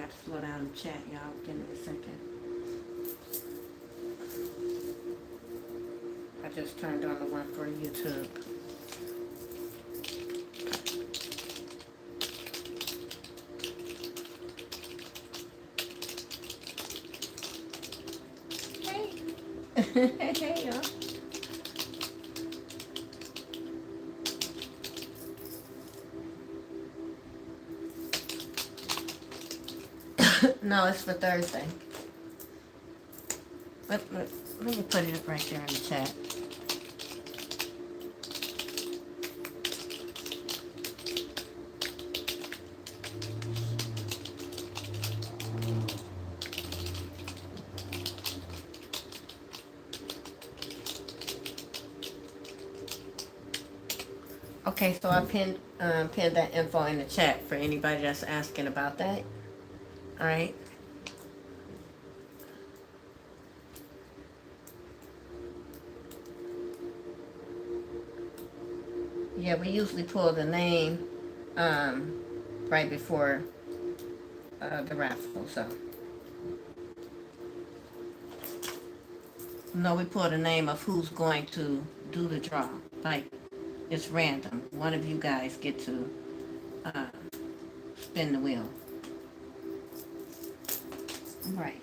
got to slow down the chat, y'all. Give me a second. I just turned on the one for YouTube. Hey. Hey, y'all. No, it's for Thursday. Let me put it right there in the chat. Okay, so I pinned that info in the chat for anybody that's asking about that. All right. Yeah, we usually pull the name right before the raffle. So no, we pull the name of who's going to do the draw. Like it's random. One of you guys get to spin the wheel. Right.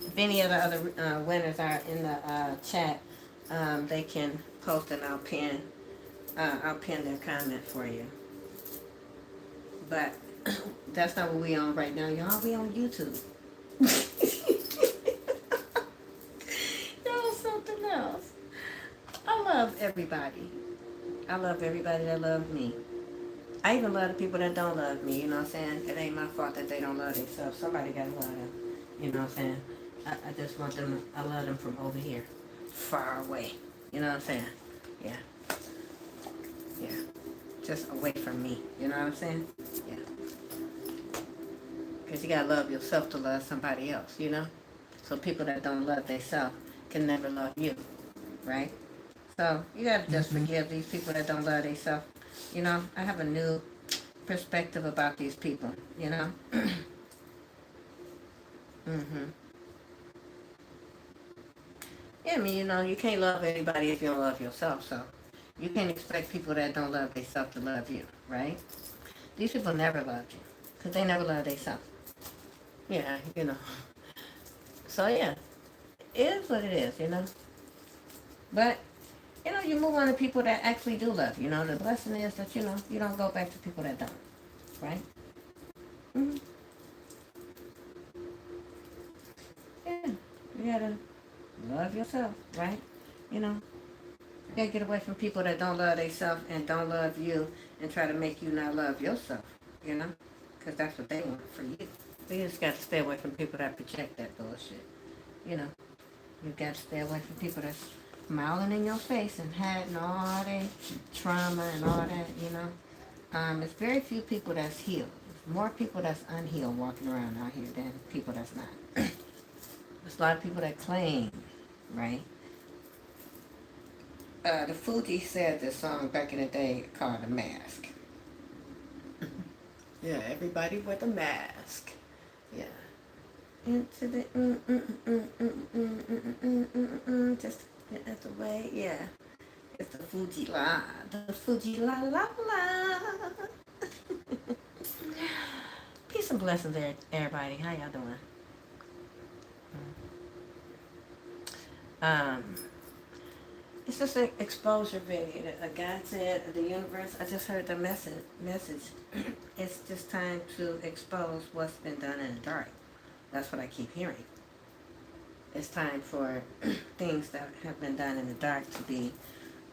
If any of the other winners are in the chat, they can post and I'll pin their comment for you. But that's not what we on right now, y'all. We on YouTube. Y'all something else. I love everybody. I love everybody that loves me. I even love the people that don't love me, you know what I'm saying? It ain't my fault that they don't love themselves. Somebody gotta love them, you know what I'm saying? I just want them, I love them from over here, far away, you know what I'm saying? Yeah, yeah, just away from me, you know what I'm saying? Yeah, because you gotta love yourself to love somebody else, you know? So people that don't love themselves can never love you, right? So you gotta just forgive these people that don't love themselves. You know, I have a new perspective about these people, you know? Yeah, I mean, you know, you can't love anybody if you don't love yourself, so you can't expect people that don't love themselves to love you, right? These people never loved you, because they never loved themselves. Yeah, you know. So, yeah, it is what it is, you know? But, you know, you move on to people that actually do love you, you know? The blessing is that, you know, you don't go back to people that don't, right? Mm-hmm. Yeah, you gotta love yourself, right? You know, you gotta get away from people that don't love themselves and don't love you and try to make you not love yourself, you know? Because that's what they want for you. So you just gotta stay away from people that project that bullshit, you know? You gotta stay away from people that's smiling in your face and hiding all that trauma and all that, you know? It's very few people that's healed. There's more people that's unhealed walking around out here than people that's not. There's a lot of people that claim, right? The Fuji said this song back in the day called The Mask. Yeah, everybody with a mask. Yeah. Into the just get out the way. Yeah. It's the Fuji la. The Fuji la la la. Peace and blessings there, everybody. How y'all doing? It's just an exposure video. A God said, the universe, I just heard the message. It's just time to expose what's been done in the dark. That's what I keep hearing. It's time for things that have been done in the dark to be,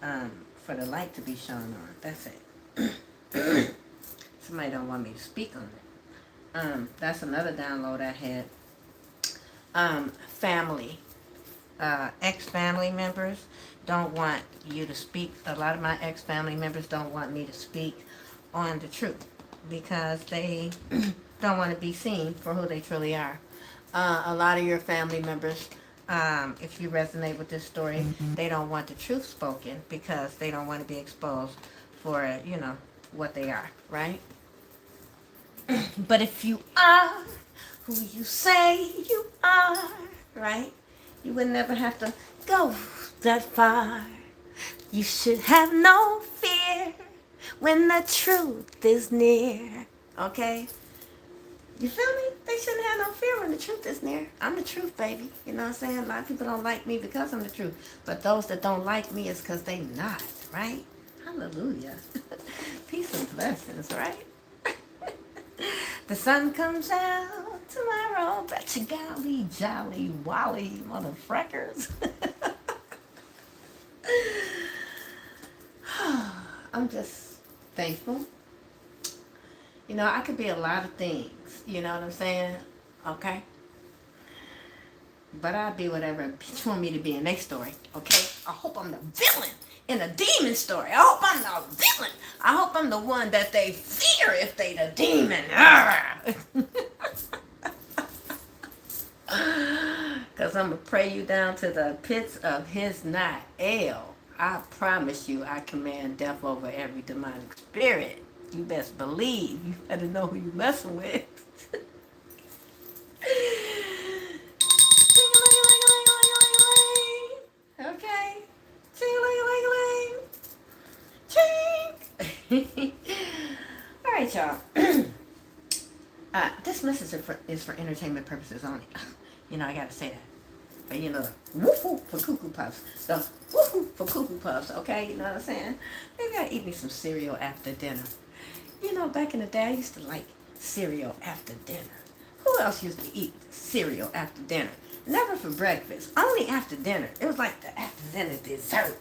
for the light to be shown on. That's it. Somebody don't want me to speak on it. That's another download I had. Family. Ex-family members don't want you to speak. A lot of my ex-family members don't want me to speak on the truth. because they don't want to be seen for who they truly are. A lot of your family members, if you resonate with this story, they don't want the truth spoken because they don't want to be exposed for, what they are, right? But if you are who you say you are, right? You would never have to go that far. You should have no fear when the truth is near. Okay? You feel me? They shouldn't have no fear when the truth is near. I'm the truth, baby. You know what I'm saying? A lot of people don't like me because I'm the truth. But those that don't like me is because they not, right? Hallelujah. Peace and blessings, right? The sun comes out tomorrow. Betcha golly, jolly, wally, motherfuckers. I'm just thankful. I could be a lot of things. You know what I'm saying? Okay? But I'll be whatever a bitch want me to be in their story. Okay? I hope I'm the villain in a demon story. I hope I'm the villain. I hope I'm the one that they fear if they the demon. Because I'm going to pray you down to the pits of his not hell. I promise you, I command death over every demonic spirit. You best believe. You better know who you messing with. Okay. All right, y'all. This message is for entertainment purposes only. I gotta say that. But woohoo for cuckoo puffs. So woohoo for cuckoo puffs, okay? You know what I'm saying? Maybe I eat me some cereal after dinner. Back in the day, I used to like cereal after dinner. Who else used to eat cereal after dinner? Never for breakfast, only after dinner. It was like the after dinner dessert.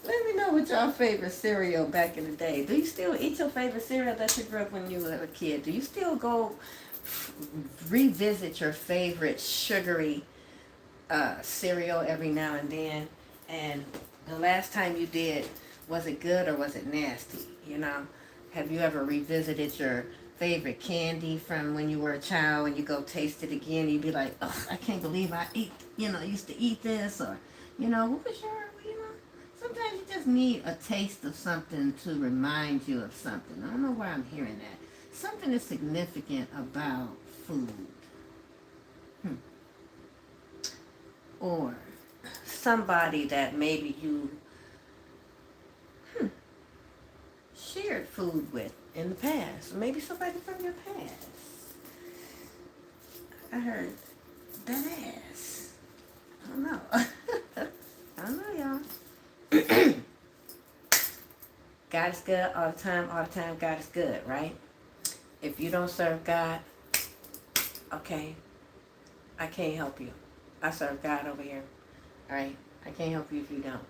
Let me know what y'all favorite cereal back in the day. Do you still eat your favorite cereal that you grew up when you were a kid? Do you still go revisit your favorite sugary cereal every now and then? And the last time you did, was it good or was it nasty? Have you ever revisited your favorite candy from when you were a child and you go taste it again? You'd be like, oh, I can't believe I used to eat this. Or, what was your, sometimes you just need a taste of something to remind you of something. I don't know where I'm hearing that. Something is significant about food. Or somebody that maybe you shared food with in the past. Maybe somebody from your past. I heard that ass. I don't know. I don't know, y'all. God is good all the time, God is good, right? If you don't serve God, okay, I can't help you. I serve God over here, all right? I can't help you if you don't,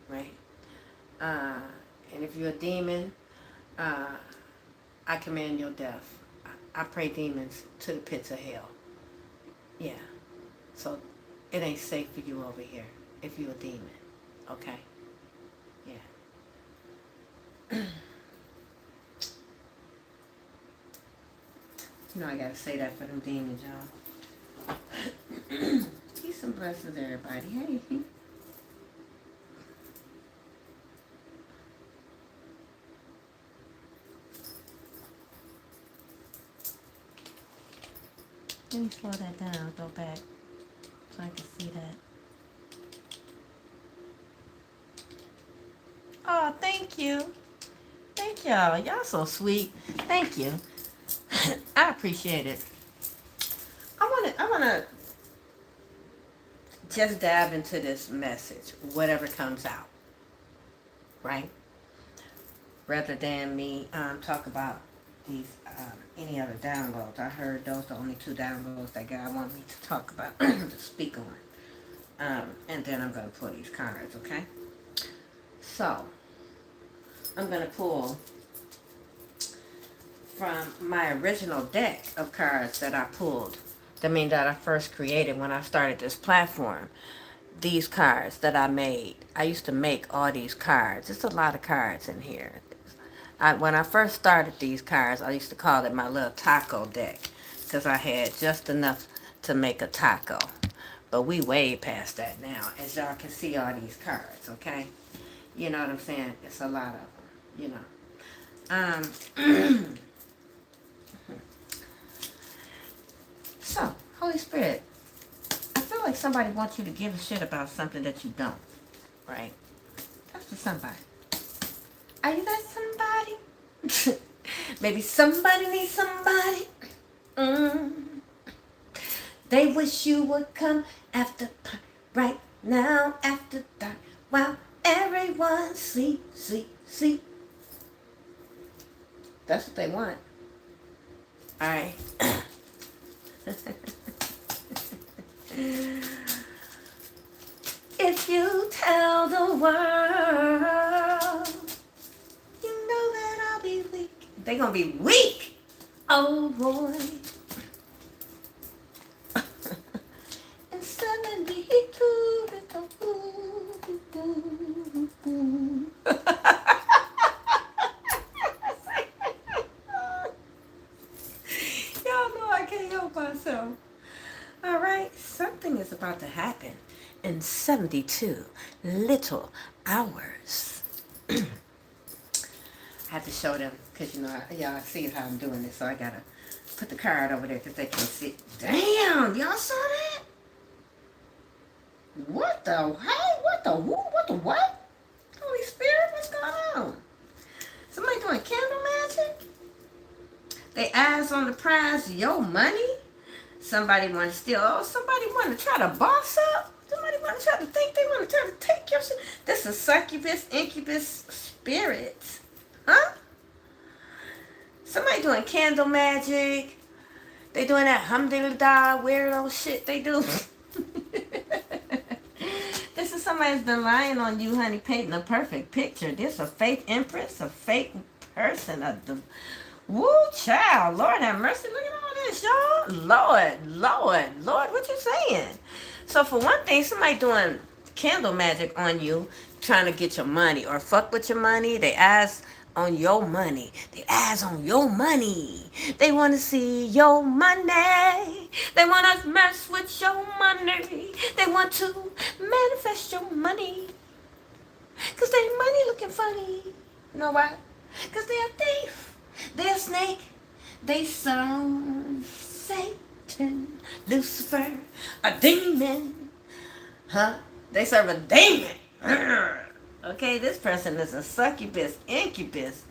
right? And if you're a demon, I command your death. I pray demons to the pits of hell. Yeah. So it ain't safe for you over here if you're a demon. Okay? Yeah. I gotta say that for them demons, y'all. Peace and blessings, everybody. Hey. Let me slow that down, go back so I can see that. Oh, thank you. Thank y'all. Y'all so sweet. Thank you. I appreciate it. I wanna just dive into this message, whatever comes out. Right? Rather than me talk about these any other downloads. I heard those are the only 2 downloads that God wanted me to talk about, to speak on. And then I'm going to pull these cards, okay? So, I'm going to pull from my original deck of cards that I pulled. That I first created when I started this platform. these cards that I made. I used to make all these cards. It's a lot of cards in here. When I first started these cards, I used to call it my little taco deck because I had just enough to make a taco. But we way past that now, as y'all can see all these cards, okay? You know what I'm saying? It's a lot of them, you know. So, Holy Spirit, I feel like somebody wants you to give a shit about something that you don't, right? That's for somebody. Are you that somebody? Maybe somebody needs somebody. They wish you would come after right now, after dark, while everyone sleep. That's what they want. All right. If you tell the world, you know that I'll be weak. They're gonna be weak. Oh boy. And suddenly he threw it. Y'all know I can't help myself. All right, something is about to happen in 72 little hours. I have to show them because, you know, y'all see how I'm doing this, so I gotta put the card over there because they can't see. Damn, y'all saw that? What the hey? What the who? What the what? Holy Spirit, what's going on? Somebody doing candle magic? They eyes on the prize, your money? Somebody want to steal. Oh, somebody want to try to boss up. Somebody want to try to think they want to try to take your shit. This is succubus, incubus spirits. Huh? Somebody doing candle magic. They doing that humdiddly-da weirdo shit they do. This is somebody that's been lying on you, honey, painting a perfect picture. This a fake empress, a fake person. Woo, child. Lord have mercy. Look at all this, y'all. Lord, what you saying? So for one thing, somebody doing candle magic on you, trying to get your money or fuck with your money. They eyes on your money. They eyes on your money. They want to see your money. They want to mess with your money. They want to manifest your money. Because their money looking funny. You know why? Because they're a thief. They're a snake. They serve Satan, Lucifer, a demon. Huh? They serve a demon. Okay, this person is a succubus, incubus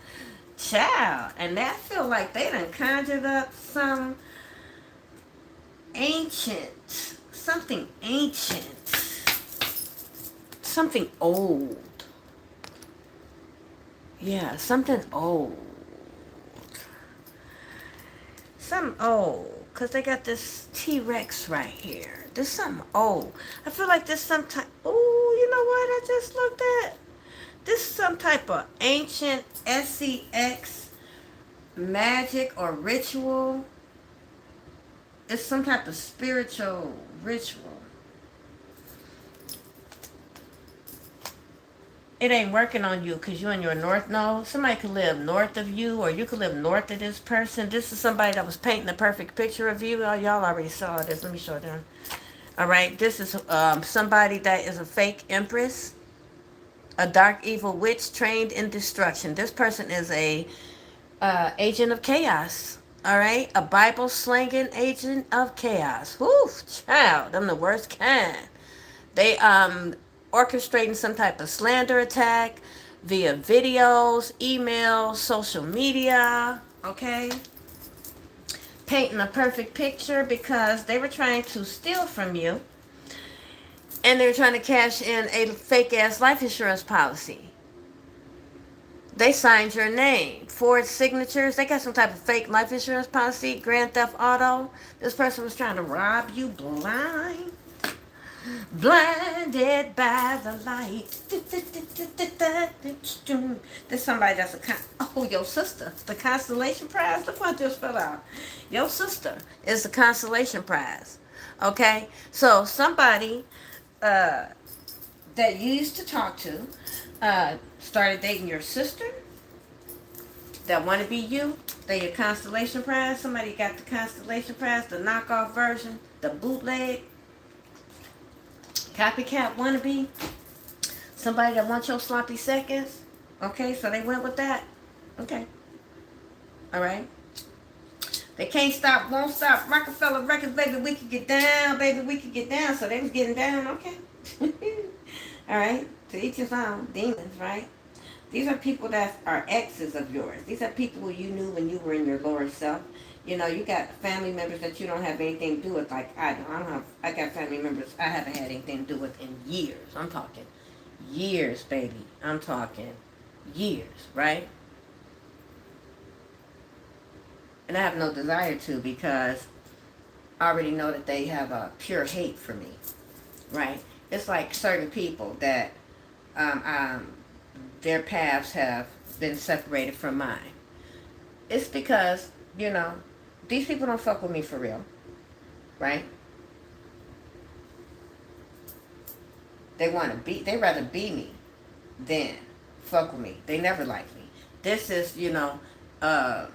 child. And I feel like they done conjured up something ancient. Something old. Yeah, something old. Something old. Because they got this T-Rex right here. This something old. I feel like this some type... Oh, you know what I just looked at? This is some type of ancient SCX magic or ritual. It's some type of spiritual ritual. It ain't working on you because you in your north node. Somebody could live north of you, or you could live north of this person. This is somebody that was painting the perfect picture of you. Oh, y'all already saw this. Let me show them. All right, this is somebody that is a fake empress, a dark evil witch trained in destruction. This person is a agent of chaos. All right, a Bible slanging agent of chaos. Whoo, child, them the worst kind. They orchestrating some type of slander attack via videos, emails, social media, okay? Painting a perfect picture because they were trying to steal from you and they were trying to cash in a fake-ass life insurance policy. They signed your name. Forged signatures. They got some type of fake life insurance policy. Grand Theft Auto. This person was trying to rob you blind. Blinded by the light. There's somebody that's your sister. The constellation prize. Look what just fell out. Your sister is the constellation prize. Okay? So somebody that you used to talk to started dating your sister that want to be you. They your constellation prize. Somebody got the constellation prize, the knockoff version, the bootleg, copycat wannabe. Somebody that wants your sloppy seconds. Okay, so they went with that. Okay. All right. They can't stop, won't stop. Rockefeller Records, baby, we could get down, baby, we could get down. So they was getting down, okay. All right. To each his own. Demons, right? These are people that are exes of yours. These are people who you knew when you were in your lower self. You know, you got family members that you don't have anything to do with, like I don't. I got family members I haven't had anything to do with in years. I'm talking years, baby. I'm talking years, right? And I have no desire to, because I already know that they have a pure hate for me, right? It's like certain people that their paths have been separated from mine. It's because, you know, these people don't fuck with me for real, right? They rather be me than fuck with me. They never like me. This is, you know, a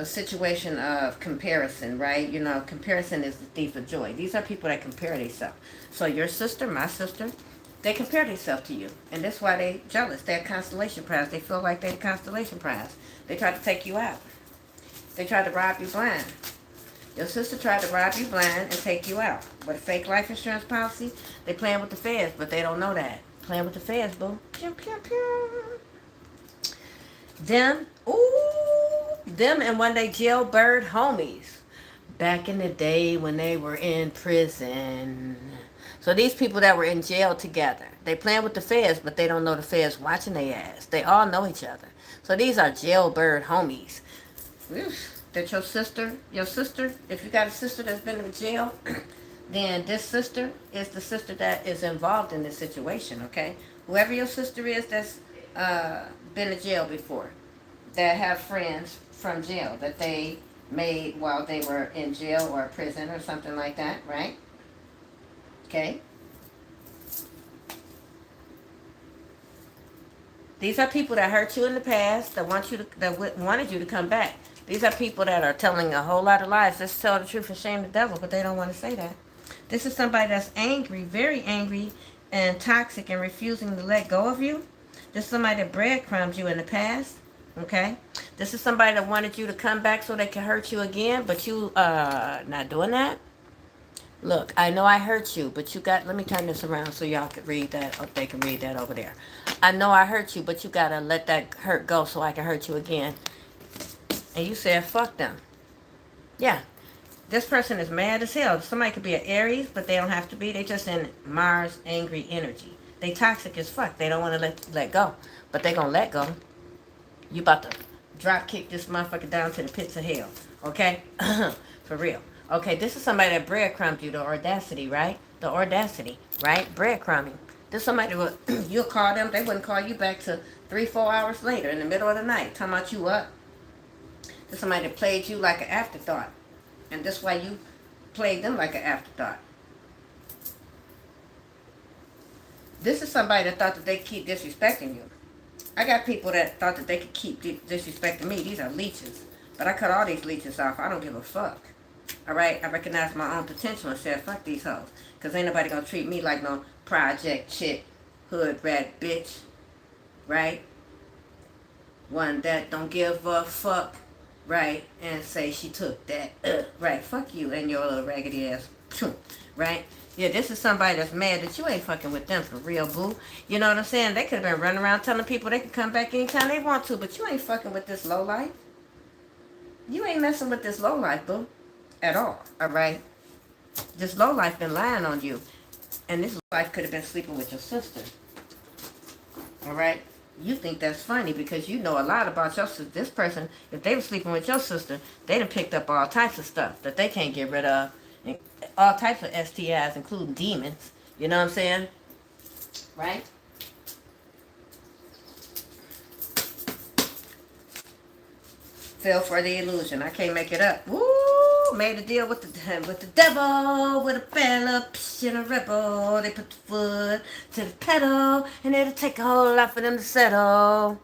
situation of comparison, right? You know, comparison is the thief of joy. These are people that compare themselves. So your sister, my sister, they compare themselves to you. And that's why they jealous. They're a constellation prize. They feel like they're a constellation prize. They try to take you out. They try to rob you blind. Your sister tried to rob you blind and take you out. With a fake life insurance policy, they playing with the feds, but they don't know that. Playing with the feds, boo. Pew, pew, pew. Them and one day jailbird homies. Back in the day when they were in prison. So these people that were in jail together, they playing with the feds, but they don't know the feds watching their ass. They all know each other. So these are jailbird homies. That your sister, if you got a sister that's been in jail, then this sister is the sister that is involved in this situation, okay? Whoever your sister is that's been in jail before, that have friends from jail that they made while they were in jail or prison or something like that, right? Okay? These are people that hurt you in the past, that wanted you to come back. These are people that are telling a whole lot of lies. Just tell the truth and shame the devil, but they don't want to say that. This is somebody that's angry, very angry and toxic and refusing to let go of you. This is somebody that breadcrumbed you in the past, okay? This is somebody that wanted you to come back so they can hurt you again, but you not doing that. Look, I know I hurt you, but you got, let me turn this around so y'all can read that, or they can read that over there. I know I hurt you, but you got to let that hurt go so I can hurt you again. And you said, fuck them. Yeah. This person is mad as hell. Somebody could be an Aries, but they don't have to be. They just in Mars angry energy. They toxic as fuck. They don't want to let go. But they going to let go. You about to drop kick this motherfucker down to the pits of hell. Okay? For real. Okay, this is somebody that breadcrumbed you. The audacity, right? The audacity, right? Breadcrumbing. This is somebody that you'll call them. They wouldn't call you back till 3-4 hours later in the middle of the night. Talking about you up. This is somebody that played you like an afterthought. And that's why you played them like an afterthought. This is somebody that thought that they keep disrespecting you. I got people that thought that they could keep disrespecting me. These are leeches. But I cut all these leeches off. I don't give a fuck. Alright? I recognize my own potential and said, fuck these hoes. Because ain't nobody gonna treat me like no project chick, hood rat bitch. Right? One that don't give a fuck. Right, and say she took that. Right, fuck you and your little raggedy ass. Right? Yeah, this is somebody that's mad that you ain't fucking with them for real, boo. You know what I'm saying? They could have been running around telling people they could come back anytime they want to, but you ain't fucking with this lowlife. You ain't messing with this lowlife, boo. At all, alright? This lowlife been lying on you. And this life could have been sleeping with your sister. Alright? You think that's funny because you know a lot about your sister. This person, if they were sleeping with your sister, they done picked up all types of stuff that they can't get rid of. And all types of STIs, including demons. You know what I'm saying? Right? Fell for the illusion. I can't make it up. Woo! Made a deal with the devil, with a fella, and a rebel. They put the foot to the pedal, and it'll take a whole lot for them to settle.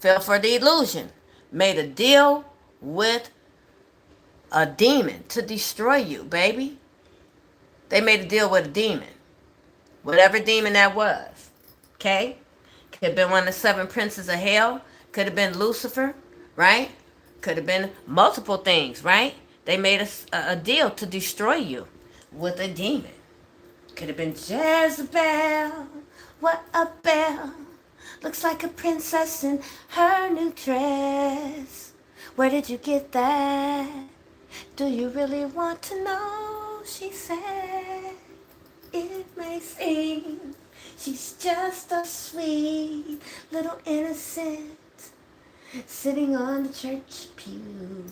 Fell for the illusion. Made a deal with a demon to destroy you, baby. They made a deal with a demon. Whatever demon that was. Okay? Could have been one of the seven princes of hell. Could have been Lucifer, right? Could have been multiple things, right? They made a deal to destroy you with a demon. Could have been Jezebel. What a belle. Looks like a princess in her new dress. Where did you get that? Do you really want to know? She said. It may seem she's just a sweet little innocent sitting on the church pews.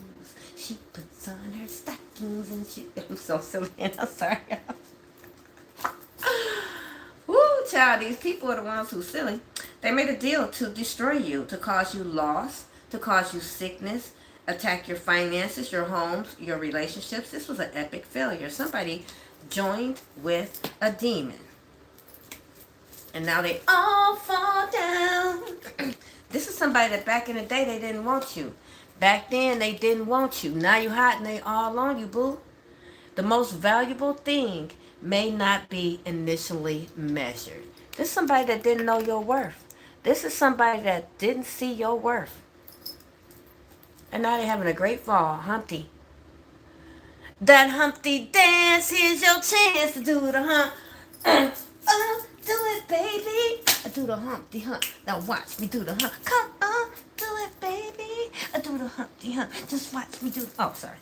She puts on her stockings and she... I'm so silly and I'm sorry. Woo, child, these people are the ones who silly. They made a deal to destroy you, to cause you loss, to cause you sickness, attack your finances, your homes, your relationships. This was an epic failure. Somebody joined with a demon. And now they all fall down. This is somebody that back in the day, they didn't want you. Back then, they didn't want you. Now you hot and they all on you, boo. The most valuable thing may not be initially measured. This is somebody that didn't know your worth. This is somebody that didn't see your worth. And now they're having a great fall. Humpty. That Humpty dance, here's your chance to do the hump. Oh, do it, baby. I do the Humpty hump. Now watch me do the hump. Come on, do it, baby. I do the Humpty hump. Just watch me do. Oh, sorry.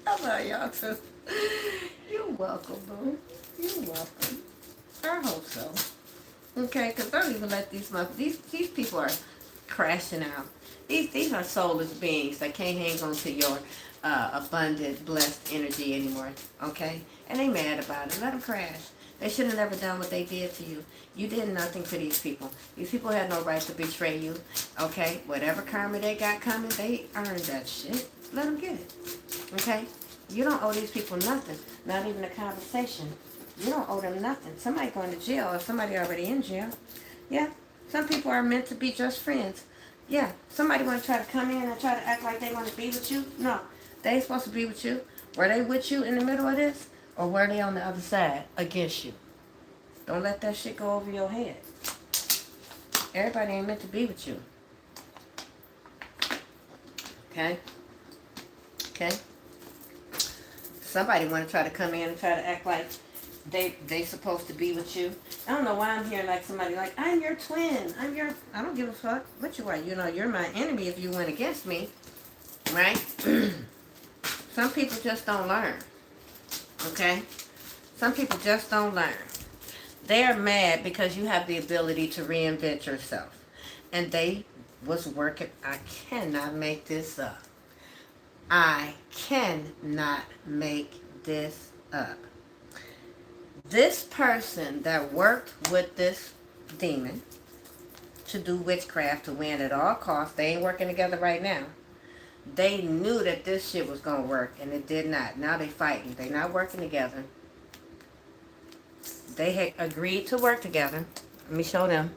I love y'all too. You're welcome, boo. You're welcome. I hope so. Okay, because don't even let these people are crashing out. These are soulless beings that can't hang on to your abundant, blessed energy anymore. Okay? And they mad about it. Let them crash. They should have never done what they did to you. You did nothing for these people. These people had no right to betray you. Okay? Whatever karma they got coming, they earned that shit. Let them get it. Okay? You don't owe these people nothing. Not even a conversation. You don't owe them nothing. Somebody going to jail or somebody already in jail. Yeah. Some people are meant to be just friends. Yeah. Somebody want to try to come in and try to act like they want to be with you. No. They ain't supposed to be with you. Were they with you in the middle of this? Or were they on the other side against you? Don't let that shit go over your head. Everybody ain't meant to be with you. Okay? Okay? Somebody want to try to come in and try to act like they supposed to be with you. I don't know why I'm hearing like somebody like, I'm your twin. I don't give a fuck what you are. You know, you're my enemy if you went against me. Right? Some people just don't learn. Okay? Some people just don't learn. They're mad because you have the ability to reinvent yourself. And they was working. I cannot make this up. I cannot make this up. This person that worked with this demon to do witchcraft to win at all costs, they ain't working together right now. They knew that this shit was going to work, and it did not. Now they fighting. They not working together. They had agreed to work together. Let me show them.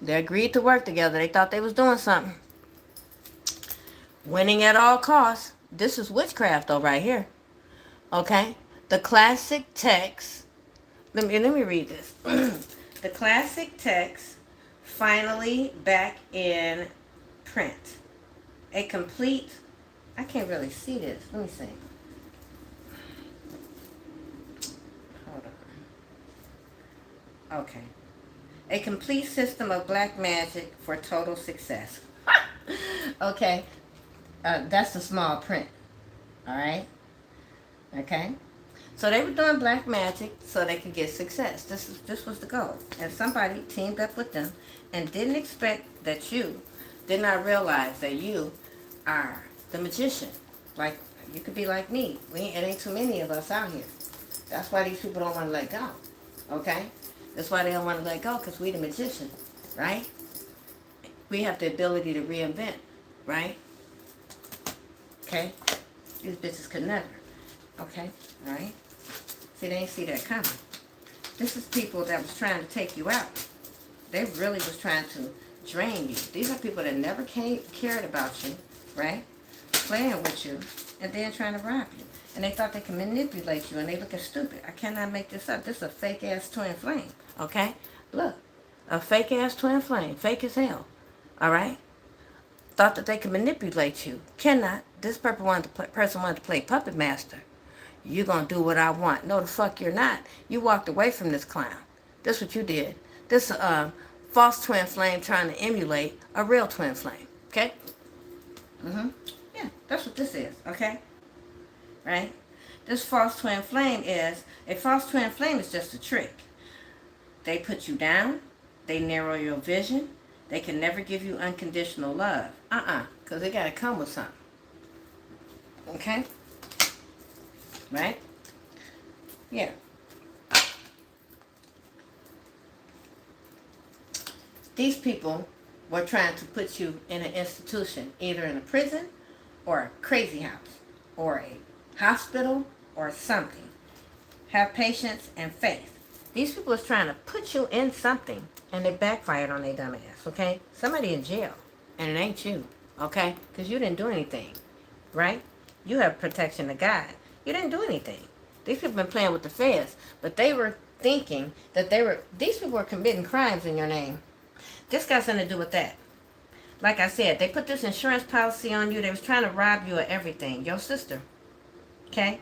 They agreed to work together. They thought they was doing something. Winning at all costs. This is witchcraft, though, right here. Okay? The classic text. Let me read this. The classic text finally back in print. A complete... I can't really see this. Let me see. Hold on. Okay. A complete system of black magic for total success. Okay. That's the small print. Alright? Okay? So they were doing black magic so they could get success. This was the goal. And somebody teamed up with them and didn't expect that you did not realize that you are the magician. Like, you could be like me. It ain't too many of us out here. That's why these people don't want to let go. Okay? That's why they don't want to let go, because we the magician. right? We have the ability to reinvent, right? Okay? These bitches could never. Okay? Right? See, they ain't see that coming. This is people that was trying to take you out. They really was trying to drain you. These are people that never cared about you, right? Playing with you, and then trying to rob you. And they thought they could manipulate you, and they looking stupid. I cannot make this up. This is a fake-ass twin flame, okay? Look, a fake-ass twin flame, fake as hell, all right? Thought that they could manipulate you. Cannot. This person wanted to play puppet master. You gonna do what I want. No, the fuck you're not. You walked away from this clown. This what you did. This false twin flame trying to emulate a real twin flame. Okay? Yeah, that's what this is. Okay? Right? This false twin flame is, a false twin flame is just a trick. They put you down. They narrow your vision. They can never give you unconditional love. Because they got to come with something. Okay? Right? Yeah. These people were trying to put you in an institution, either in a prison or a crazy house or a hospital or something. Have patience and faith. These people was trying to put you in something, and they backfired on their dumb ass, okay? Somebody in jail, and it ain't you, okay? Because you didn't do anything, right? You have protection of God. You didn't do anything. These people been playing with the feds, but they were thinking that these people were committing crimes in your name. This got something to do with that. Like I said, they put this insurance policy on you. They was trying to rob you of everything. Your sister, okay?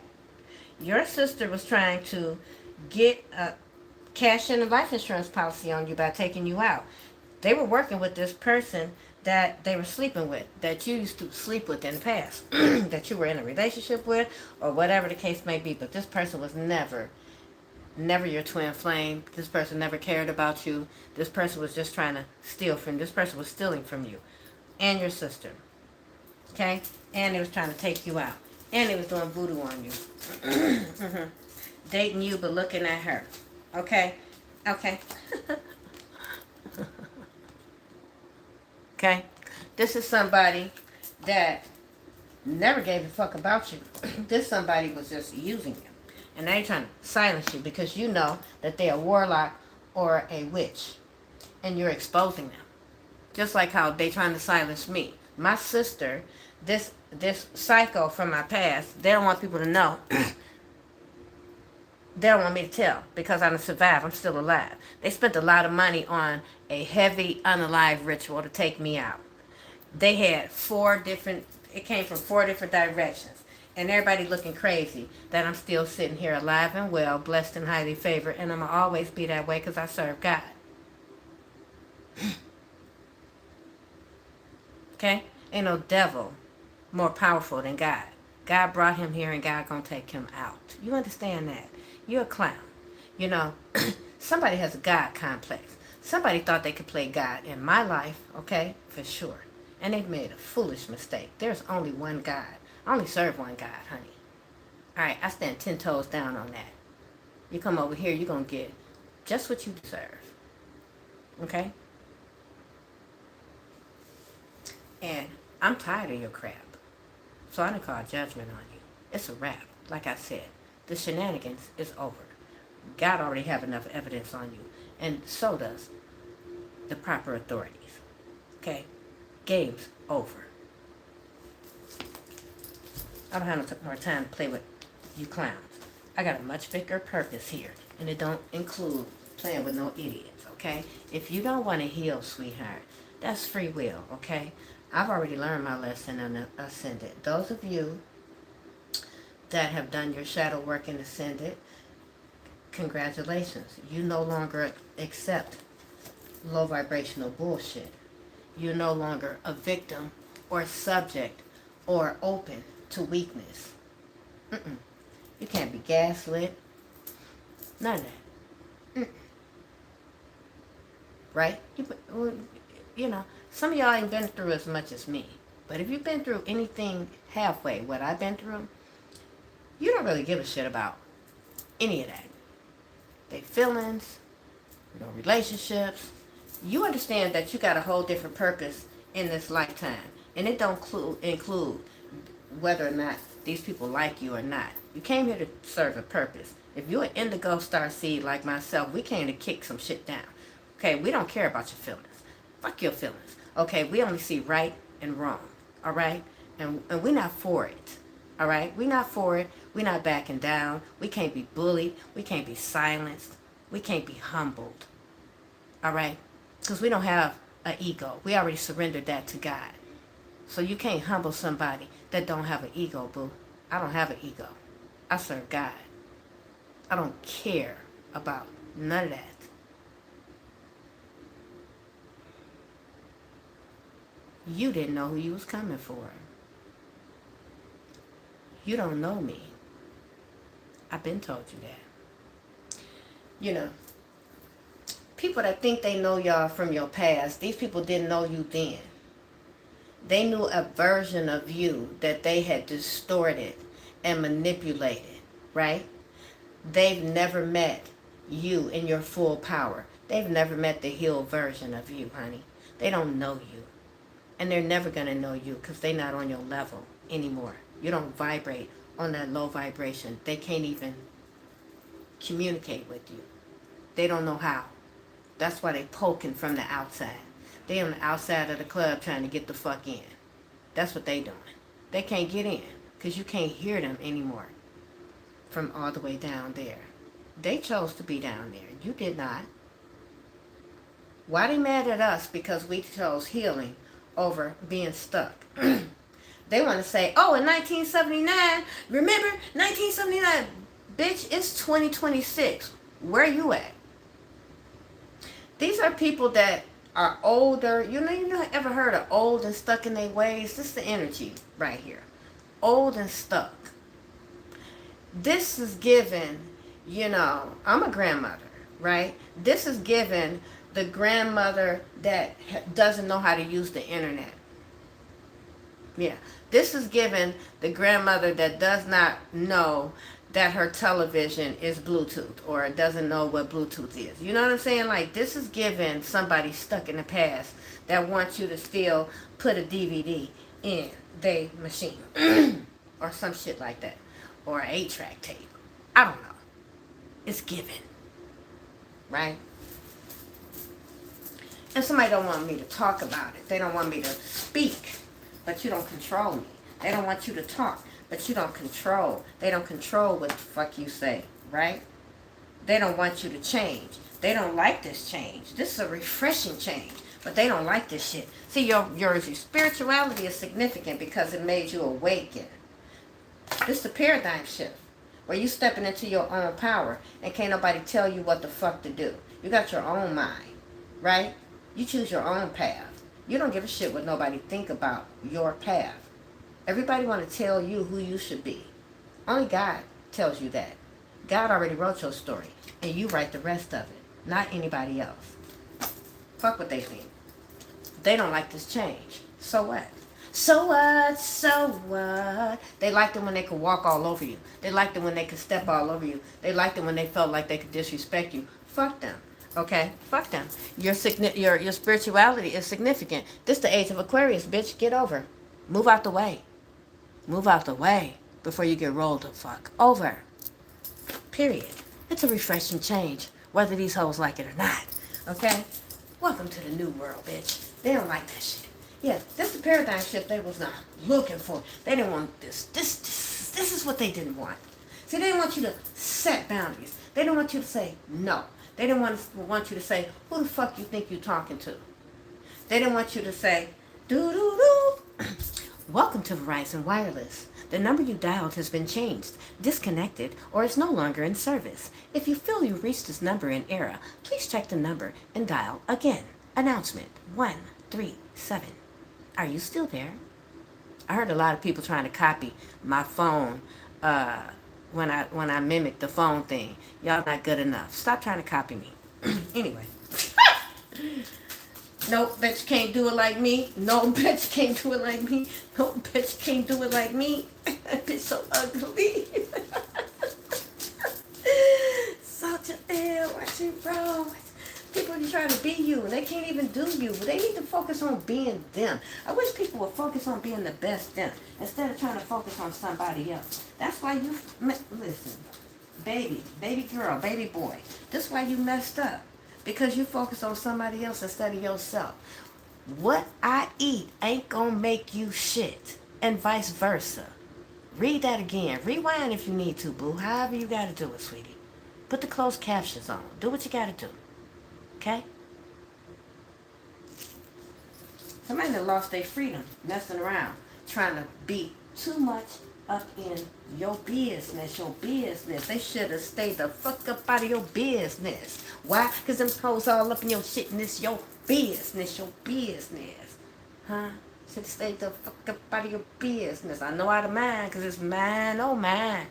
Your sister was trying to get a cash in a life insurance policy on you by taking you out. They were working with this person that they were sleeping with, that you used to sleep with in the past, that you were in a relationship with, or whatever the case may be. But this person was never your twin flame. This person never cared about you. This person was just trying to steal from you. This person was stealing from you and your sister. Okay? And they was trying to take you out. And they was doing voodoo on you. Dating you but looking at her. Okay? Okay? Okay? This is somebody that never gave a fuck about you. This somebody was just using you. And they trying to silence you because you know that they're a warlock or a witch. And you're exposing them. Just like how they trying to silence me. My sister, this psycho from my past, they don't want people to know. They don't want me to tell because I'm survived. I'm still alive. They spent a lot of money on a heavy unalive ritual to take me out. They had it came from 4 different directions. And everybody looking crazy that I'm still sitting here alive and well, blessed and highly favored. And I'm going to always be that way because I serve God. Okay? Ain't no devil more powerful than God. God brought him here and God going to take him out. You understand that? You're a clown. You know, somebody has a God complex. Somebody thought they could play God in my life, okay? For sure. And they've made a foolish mistake. There's only one God. I only serve one God, honey. Alright, I stand 10 toes down on that. You come over here, you're going to get just what you deserve. Okay? And I'm tired of your crap. So I done call judgment on you. It's a wrap. Like I said, the shenanigans is over. God already have enough evidence on you. And so does the proper authorities. Okay? Game's over. I don't have no more time to play with you clowns. I got a much bigger purpose here. And it don't include playing with no idiots, okay? If you don't want to heal, sweetheart, that's free will, okay? I've already learned my lesson on Ascended. Those of you that have done your shadow work in Ascended, congratulations. You no longer accept low vibrational bullshit. You're no longer a victim or subject or open to weakness. You can't be gaslit. None of that. Right? You know, some of y'all ain't been through as much as me. But if you've been through anything halfway what I've been through, you don't really give a shit about any of that. They feelings, no relationships, You understand that you got a whole different purpose in this lifetime. And it don't include whether or not these people like you or not. You came here to serve a purpose. If you're an indigo star seed like myself, we came to kick some shit down. Okay, we don't care about your feelings. Fuck your feelings. Okay, we only see right and wrong. All right? And we're not for it. All right? We're not for it. We're not backing down. We can't be bullied. We can't be silenced. We can't be humbled. All right? Because we don't have an ego. We already surrendered that to God. So you can't humble somebody that don't have an ego, boo. I don't have an ego. I serve God. I don't care about none of that. You didn't know who you was coming for. You don't know me. I've been told you that. You know, people that think they know y'all from your past, these people didn't know you then. They knew a version of you that they had distorted and manipulated, right? They've never met you in your full power. They've never met the healed version of you, honey. They don't know you. And they're never going to know you because they're not on your level anymore. You don't vibrate on that low vibration. They can't even communicate with you. They don't know how. That's why they poking from the outside. They on the outside of the club trying to get the fuck in. That's what they doing. They can't get in because you can't hear them anymore from all the way down there. They chose to be down there. You did not. Why they mad at us? Because we chose healing over being stuck. They want to say, oh, in 1979, remember 1979? Bitch, it's 2026. Where you at? These are people that are older. You know, ever heard of old and stuck in their ways? This is the energy right here. Old and stuck. This is given, you know, I'm a grandmother, right? This is given the grandmother that doesn't know how to use the internet. Yeah. This is given the grandmother that does not know that her television is Bluetooth or doesn't know what Bluetooth is. You know what I'm saying? Like, this is given somebody stuck in the past that wants you to still put a DVD in their machine or some shit like that, or an 8-track tape. I don't know. It's given, right? And somebody don't want me to talk about it. They don't want me to speak, but you don't control me. They don't want you to talk, but you don't control. They don't control what the fuck you say, right? They don't want you to change. They don't like this change. This is a refreshing change, but they don't like this shit. See, your spirituality is significant because it made you awaken. This is a paradigm shift where you stepping into your own power and can't nobody tell you what the fuck to do. You got your own mind, right? You choose your own path. You don't give a shit what nobody think about your path. Everybody want to tell you who you should be. Only God tells you that. God already wrote your story, and you write the rest of it, not anybody else. Fuck what they think. They don't like this change. So what? So what? So what? They liked it when they could walk all over you. They liked it when they could step all over you. They liked it when they felt like they could disrespect you. Fuck them. Okay? Fuck them. Your spirituality is significant. This the age of Aquarius, bitch. Get over. Move out the way. Move out the way before you get rolled the fuck over. Period. It's a refreshing change, whether these hoes like it or not. Okay? Welcome to the new world, bitch. They don't like that shit. Yeah, this is the paradigm shift they was not looking for. They didn't want this. This is what they didn't want. See, they didn't want you to set boundaries. They didn't want you to say no. They didn't want you to say, who the fuck you think you're talking to? They didn't want you to say, doo-doo-doo. Welcome to Verizon Wireless. The number you dialed has been changed, disconnected, or is no longer in service. If you feel you reached this number in error, please check the number and dial again. Announcement 137. Are you still there? I heard a lot of people trying to copy my phone when I mimicked the phone thing. Y'all not good enough. Stop trying to copy me. Anyway. No, bitch can't do it like me. No, bitch can't do it like me. No, bitch can't do it like me. That bitch so ugly. Such a ill, watching bro. People really trying to be you, and they can't even do you. But they need to focus on being them. I wish people would focus on being the best them instead of trying to focus on somebody else. That's why you listen, baby girl, baby boy. This is why you messed up, because you focus on somebody else instead of yourself. What I eat ain't gonna make you shit, and vice versa. Read that again. Rewind if you need to, boo. However you gotta do it, sweetie. Put the closed captions on. Do what you gotta do. Okay? Somebody that lost their freedom, messing around, trying to be too much up in your business, They should have stayed the fuck up out of your business. Why? Because them hoes all up in your shit and it's your business. Huh? Should have stayed the fuck up out of your business. I know out of mine, because it's mine, oh mine.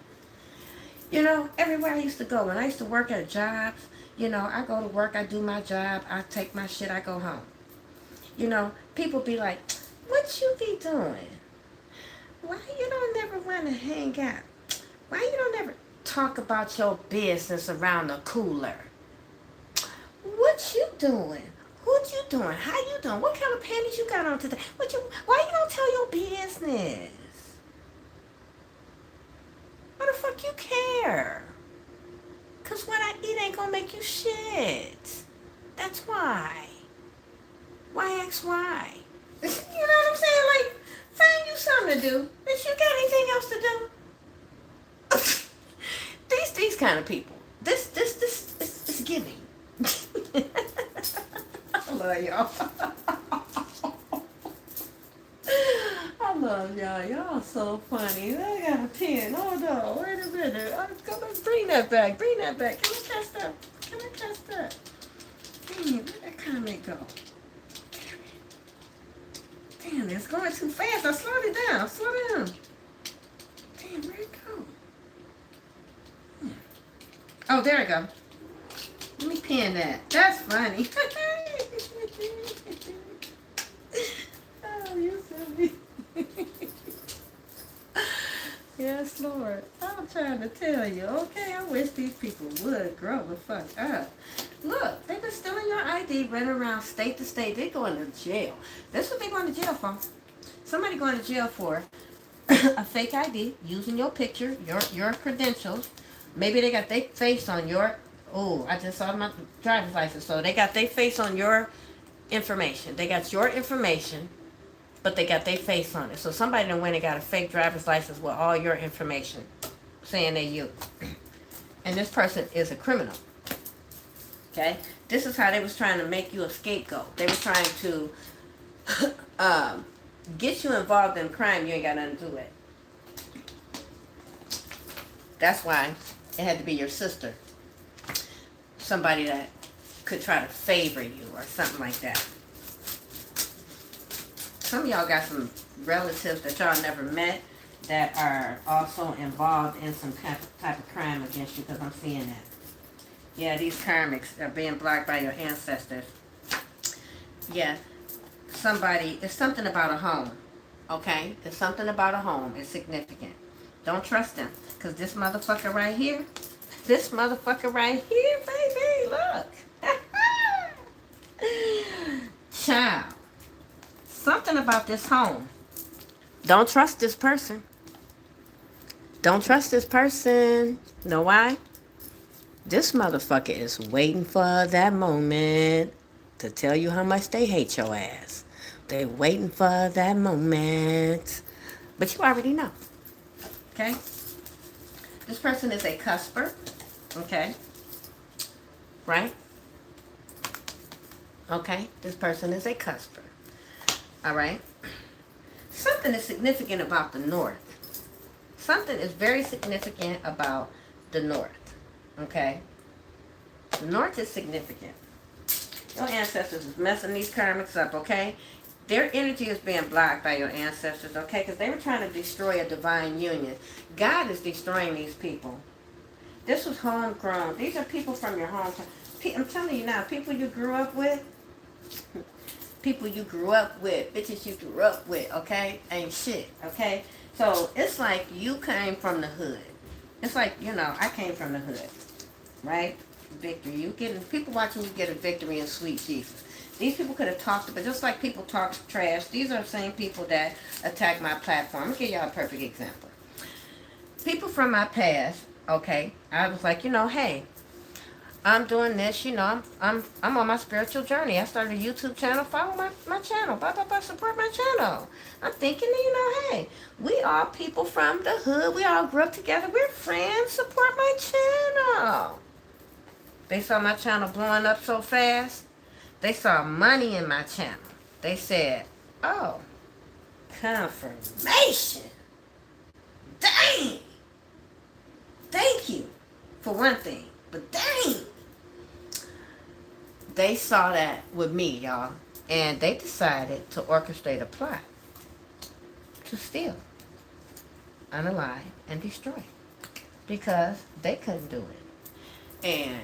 You know, everywhere I used to go, when I used to work at jobs, you know, I go to work, I do my job, I take my shit, I go home. You know, people be like, what you be doing? Why you don't never want to hang out? Why you don't ever talk about your business around the cooler? What you doing? What you doing? How you doing? What kind of panties you got on today? Why you don't tell your business? Why the fuck you care? Cause what I eat ain't gonna make you shit. That's why. Why ask why? You know what I'm saying? Like, find you something to do. If you got anything else to do. These kind of people. This is giving. I love y'all. I love y'all. Y'all so funny. I got a pen. Oh no, wait a minute. Bring that back. Can I catch that? Damn, where'd that comment go? Damn, it's going too fast. I slowed it down. Slow down. Damn, where'd it go? Oh, there it go. Let me pin that. That's funny. Oh, you silly. Yes, Lord. I'm trying to tell you, okay? I wish these people would grow the fuck up. Look, they've been stealing your ID, running around state to state. They're going to jail. That's what they're going to jail for. Somebody going to jail for a fake ID, using your picture, your credentials. Maybe they got their face on your... Oh, I just saw my driver's license. So they got their face on your information. They got your information, but they got their face on it. So somebody done went and got a fake driver's license with all your information, saying they you. And this person is a criminal. Okay? This is how they was trying to make you a scapegoat. They were trying to get you involved in crime you ain't got nothing to do with. That's why it had to be your sister. Somebody that could try to favor you or something like that. Some of y'all got some relatives that y'all never met that are also involved in some type of crime against you, because I'm seeing that. Yeah, these karmics are being blocked by your ancestors. Yeah, it's something about a home, okay? It's something about a home. It's significant. Don't trust them, because this motherfucker right here, baby, look. Child. Something about this home. Don't trust this person. Don't trust this person. Know why? This motherfucker is waiting for that moment to tell you how much they hate your ass. They waiting for that moment. But you already know. Okay? This person is a cusper. Okay? Right? Okay? This person is a cusper. Alright? Something is significant about the North. Something is very significant about the North. Okay? The North is significant. Your ancestors is messing these karmics up, okay? Their energy is being blocked by your ancestors, okay? Because they were trying to destroy a divine union. God is destroying these people. This was homegrown. These are people from your hometown. I'm telling you now, people you grew up with, bitches you grew up with, okay? Ain't shit, okay? So it's like you came from the hood. It's like, I came from the hood, right? victory. You getting people watching you get a victory in sweet Jesus. These people could have talked, but just like people talk trash, these are the same people that attack my platform. I'm gonna give y'all a perfect example. People from my past, okay, I was like, hey, I'm doing this, I'm on my spiritual journey. I started a YouTube channel, follow my channel, blah, blah, blah, support my channel. I'm thinking, hey, we all people from the hood, we all grew up together, we're friends, support my channel. They saw my channel blowing up so fast, they saw money in my channel. They said, oh, confirmation. Dang. Thank you for one thing, but dang. They saw that with me, y'all, and they decided to orchestrate a plot to steal, unalive, and destroy because they couldn't do it. And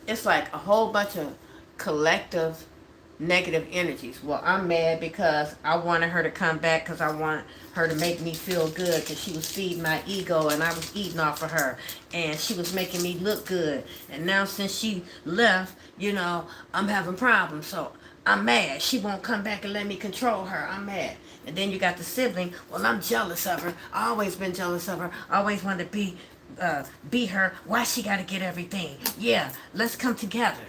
it's like a whole bunch of collective negative energies. Well, I'm mad because I wanted her to come back because I want her to make me feel good because she was feeding my ego and I was eating off of her and she was making me look good. And now since she left, I'm having problems. So I'm mad. She won't come back and let me control her. I'm mad. And then you got the sibling. Well, I'm jealous of her. I always been jealous of her. I always wanted to be her. Why she got to get everything? Yeah, let's come together.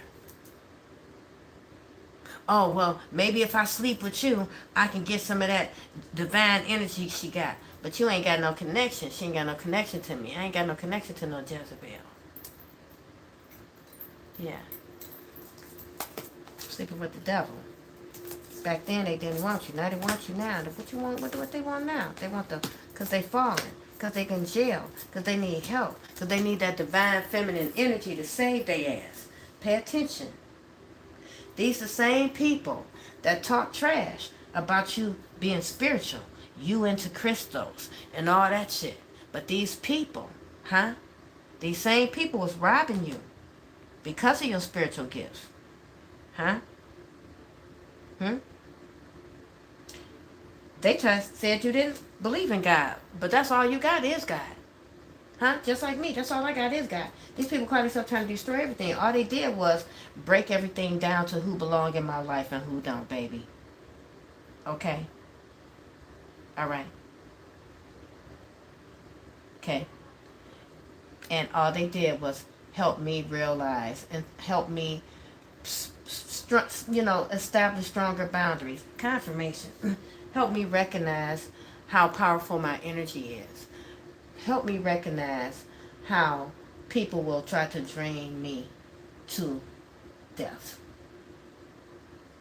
Oh, well, maybe if I sleep with you, I can get some of that divine energy she got. But you ain't got no connection. She ain't got no connection to me. I ain't got no connection to no Jezebel. Yeah. Sleeping with the devil. Back then, they didn't want you. Now they want you now. What you want? What they want now? They want because they fallen. Because they in jail. Because they need help. Because they need that divine feminine energy to save their ass. Pay attention. These the same people that talk trash about you being spiritual, you into crystals and all that shit. But these people, these same people was robbing you because of your spiritual gifts. They said you didn't believe in God, but that's all you got is God. Just like me. That's all I got is God. These people call themselves trying to destroy everything. All they did was break everything down to who belong in my life and who don't, baby. Okay? All right. Okay? And all they did was help me realize and help me, establish stronger boundaries. Confirmation. Help me recognize how powerful my energy is. Help me recognize how people will try to drain me to death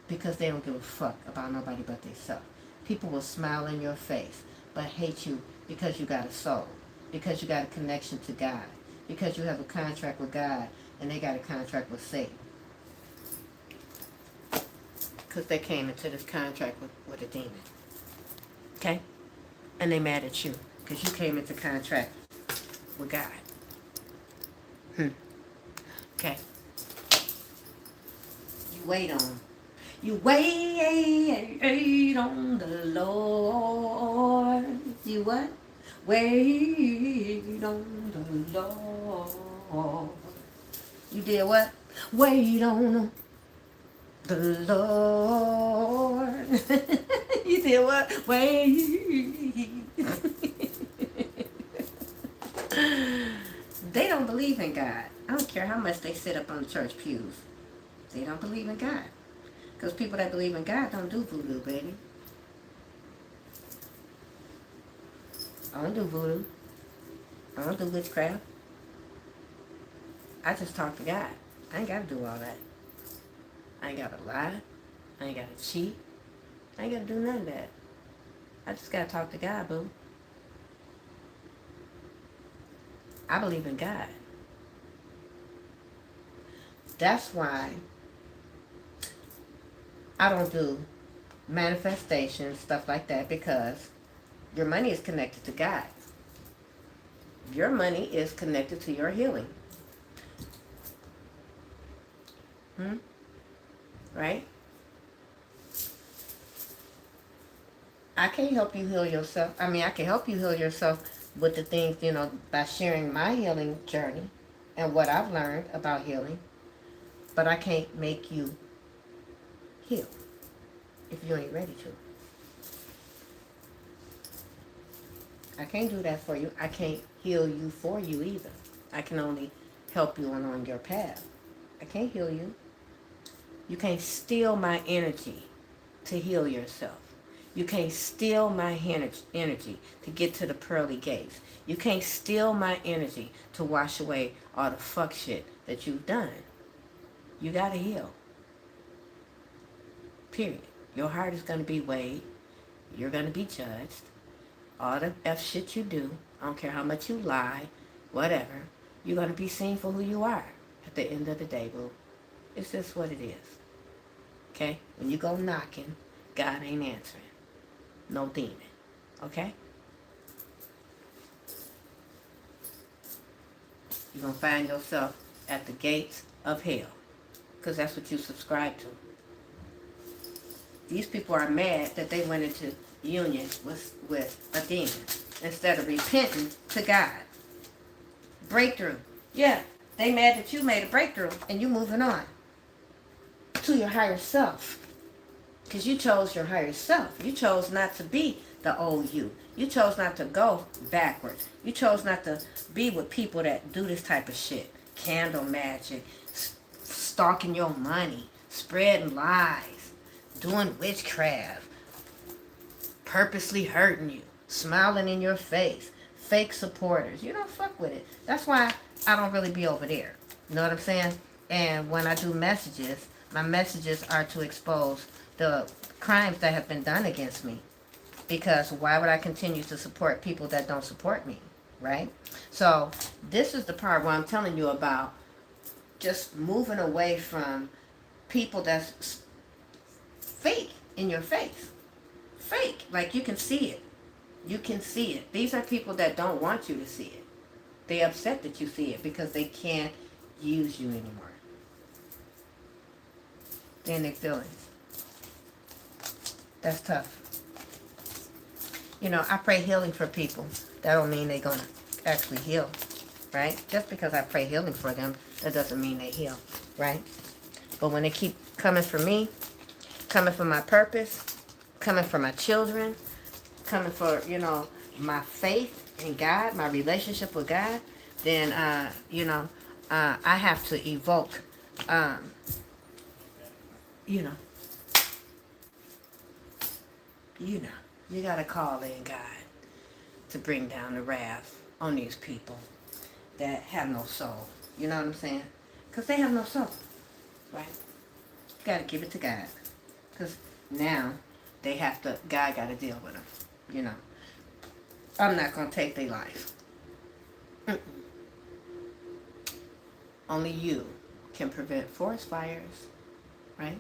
because they don't give a fuck about nobody but themselves. People will smile in your face but hate you because you got a soul, because you got a connection to God, because you have a contract with God and they got a contract with Satan because they came into this contract with a demon. Okay? And they mad at you because you came into contract with God. Okay. You wait on him. You wait on the Lord. You what? Wait on the Lord. You did what? Wait on the Lord. You did what? Wait. They don't believe in God. I don't care how much they sit up on the church pews. They don't believe in God. Because people that believe in God don't do voodoo, baby. I don't do voodoo. I don't do witchcraft. I just talk to God. I ain't got to do all that. I ain't got to lie. I ain't got to cheat. I ain't got to do none of that. I just got to talk to God, boo. I believe in God. That's why I don't do manifestations, stuff like that, because your money is connected to God. Your money is connected to your healing. Right? I can't help you heal yourself. I mean, I can help you heal yourself with the things, by sharing my healing journey. and what I've learned about healing, but I can't make you heal if you ain't ready to. I can't do that for you. I can't heal you for you either. I can only help you on your path. I can't heal you. You can't steal my energy to heal yourself. You can't steal my energy to get to the pearly gates. You can't steal my energy to wash away all the fuck shit that you've done. You gotta heal. Period. Your heart is gonna be weighed. You're gonna be judged. All the F shit you do, I don't care how much you lie, whatever, you're gonna be seen for who you are at the end of the day, boo. It's just what it is. Okay? When you go knocking, God ain't answering. No demon. Okay? You're going to find yourself at the gates of hell. Because that's what you subscribe to. These people are mad that they went into union with a demon instead of repenting to God. Breakthrough. Yeah, they mad that you made a breakthrough and you moving on to your higher self. Because you chose your higher self. You chose not to be the old you. You chose not to go backwards. You chose not to be with people that do this type of shit. Candle magic, stalking your money, spreading lies, doing witchcraft, purposely hurting you, smiling in your face, fake supporters. You don't fuck with it. That's why I don't really be over there. You know what I'm saying? And when I do messages, my messages are to expose the crimes that have been done against me. Because why would I continue to support people that don't support me, right? So this is the part where I'm telling you about just moving away from people that's fake in your face. Fake, like you can see it. You can see it. These are people that don't want you to see it. They're upset that you see it because they can't use you anymore. They're in their feelings. That's tough. You know, I pray healing for people. That don't mean they're going to actually heal, right? Just because I pray healing for them, that doesn't mean they heal, right? But when they keep coming for me, coming for my purpose, coming for my children, coming for, you know, my faith in God, my relationship with God, then, I have to evoke, you got to call in God to bring down the wrath on these people that have no soul. You know what I'm saying? Because they have no soul, right? You got to give it to God. Because now God got to deal with them, you know. I'm not going to take their life. Only you can prevent forest fires, right?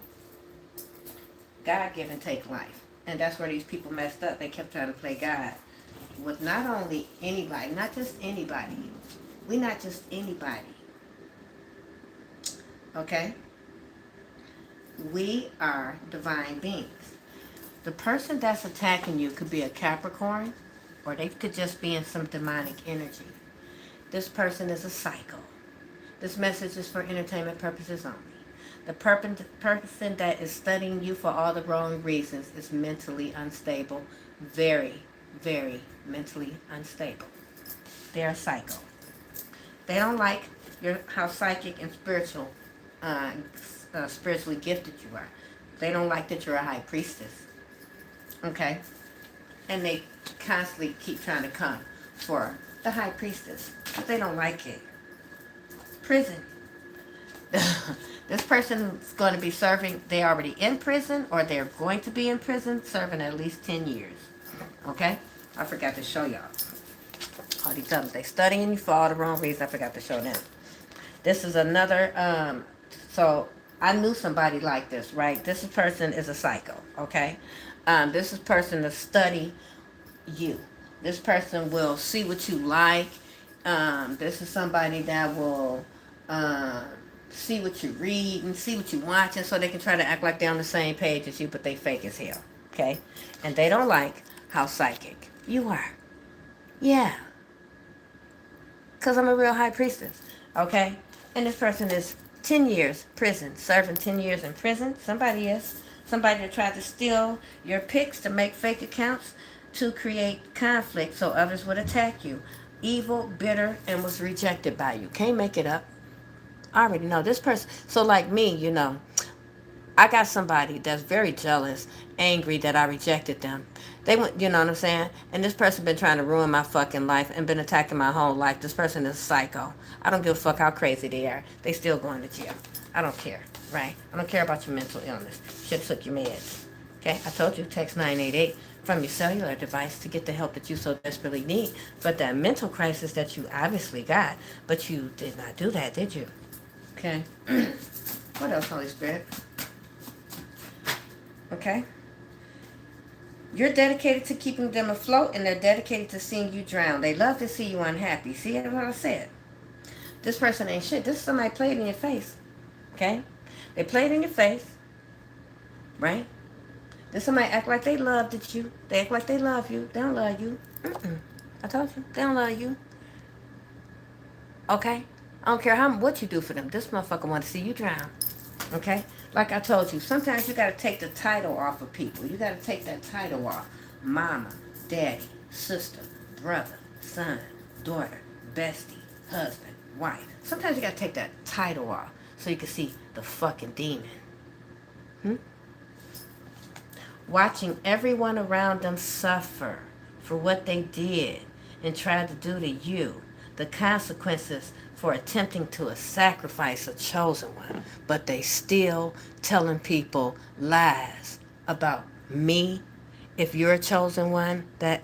God give and take life. And that's where these people messed up. They kept trying to play God with not only anybody, not just anybody. We're not just anybody. Okay? We are divine beings. The person that's attacking you could be a Capricorn, or they could just be in some demonic energy. This person is a psycho. This message is for entertainment purposes only. The person that is studying you for all the wrong reasons is mentally unstable. Very, very mentally unstable. They're a psycho. They don't like how psychic and spiritually gifted you are. They don't like that you're a high priestess. Okay? And they constantly keep trying to come for the high priestess. But they don't like it. Prison. This person is going to be serving, they're already in prison, or they're going to be in prison, serving at least 10 years. Okay? I forgot to show y'all. All these others, they studying you for all the wrong reasons. I forgot to show them. This is another, so I knew somebody like this, right? This person is a psycho, okay? This person to study you. This person will see what you like. This is somebody that will see what you read and see what you watching, so they can try to act like they're on the same page as you, but they fake as hell, okay? And they don't like how psychic you are. Yeah. Because I'm a real high priestess. Okay? And this person is 10 years prison, serving 10 years in prison. Somebody is. Somebody that tried to steal your pics to make fake accounts to create conflict so others would attack you. Evil, bitter, and was rejected by you. Can't make it up. I already know this person. So like me, I got somebody that's very jealous, angry that I rejected them. They went, you know what I'm saying? And this person been trying to ruin my fucking life and been attacking my whole life. This person is a psycho. I don't give a fuck how crazy they are. They still going to jail. I don't care, right? I don't care about your mental illness. Should have took your meds. Okay? I told you, text 988 from your cellular device to get the help that you so desperately need. But that mental crisis that you obviously got, but you did not do that, did you? Okay? What else, Holy Spirit? Okay? You're dedicated to keeping them afloat, and they're dedicated to seeing you drown. They love to see you unhappy. See what I said? This person ain't shit. This is somebody played in your face. Okay? They played in your face. Right? This somebody act like they loved you. They act like they love you. They don't love you. I told you. They don't love you. Okay? I don't care what you do for them. This motherfucker want to see you drown. Okay? Like I told you, sometimes you got to take the title off of people. You got to take that title off. Mama, daddy, sister, brother, son, daughter, bestie, husband, wife. Sometimes you got to take that title off so you can see the fucking demon. Watching everyone around them suffer for what they did and tried to do to you. The consequences for attempting to sacrifice a chosen one, but they still telling people lies about me. If you're a chosen one that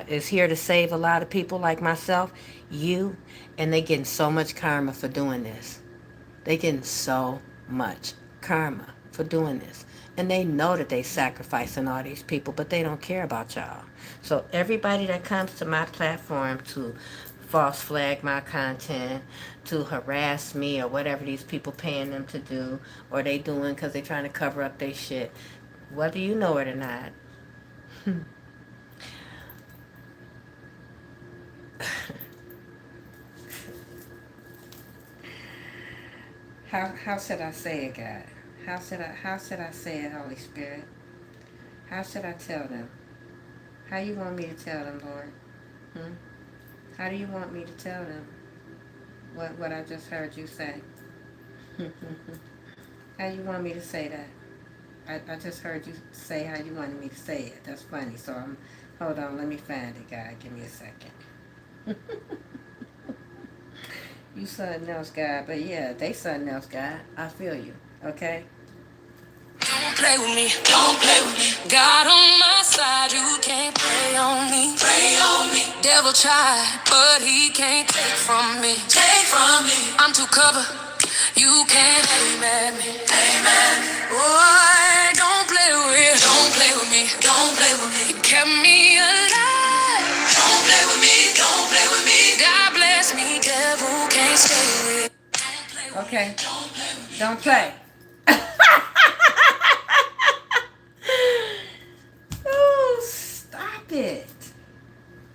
is here to save a lot of people like myself, and they getting so much karma for doing this. They getting so much karma for doing this. And they know that they sacrificing all these people, but they don't care about y'all. So everybody that comes to my platform to false flag my content, to harass me or whatever these people paying them to do, or they doing because they trying to cover up their shit, whether you know it or not. How should I say it, God? How should I say it, Holy Spirit? How should I tell them? How you want me to tell them, Lord? How do you want me to tell them what I just heard you say? How you want me to say that? I just heard you say how you wanted me to say it. That's funny. So hold on, let me find it, God. Give me a second. You something else, God. But yeah, they something else, God. I feel you. Okay? Don't play with me, don't play with me. God on my side, you can't play on me. Play on me. Devil tried, but he can't take from me. Take from me. I'm too covered, you can't aim at me. Aim at me. Boy, don't play with me, don't play with me. You kept me alive. Don't play with me, don't play with me. God bless me, devil can't stay with me. Okay, don't play. Oh, stop it.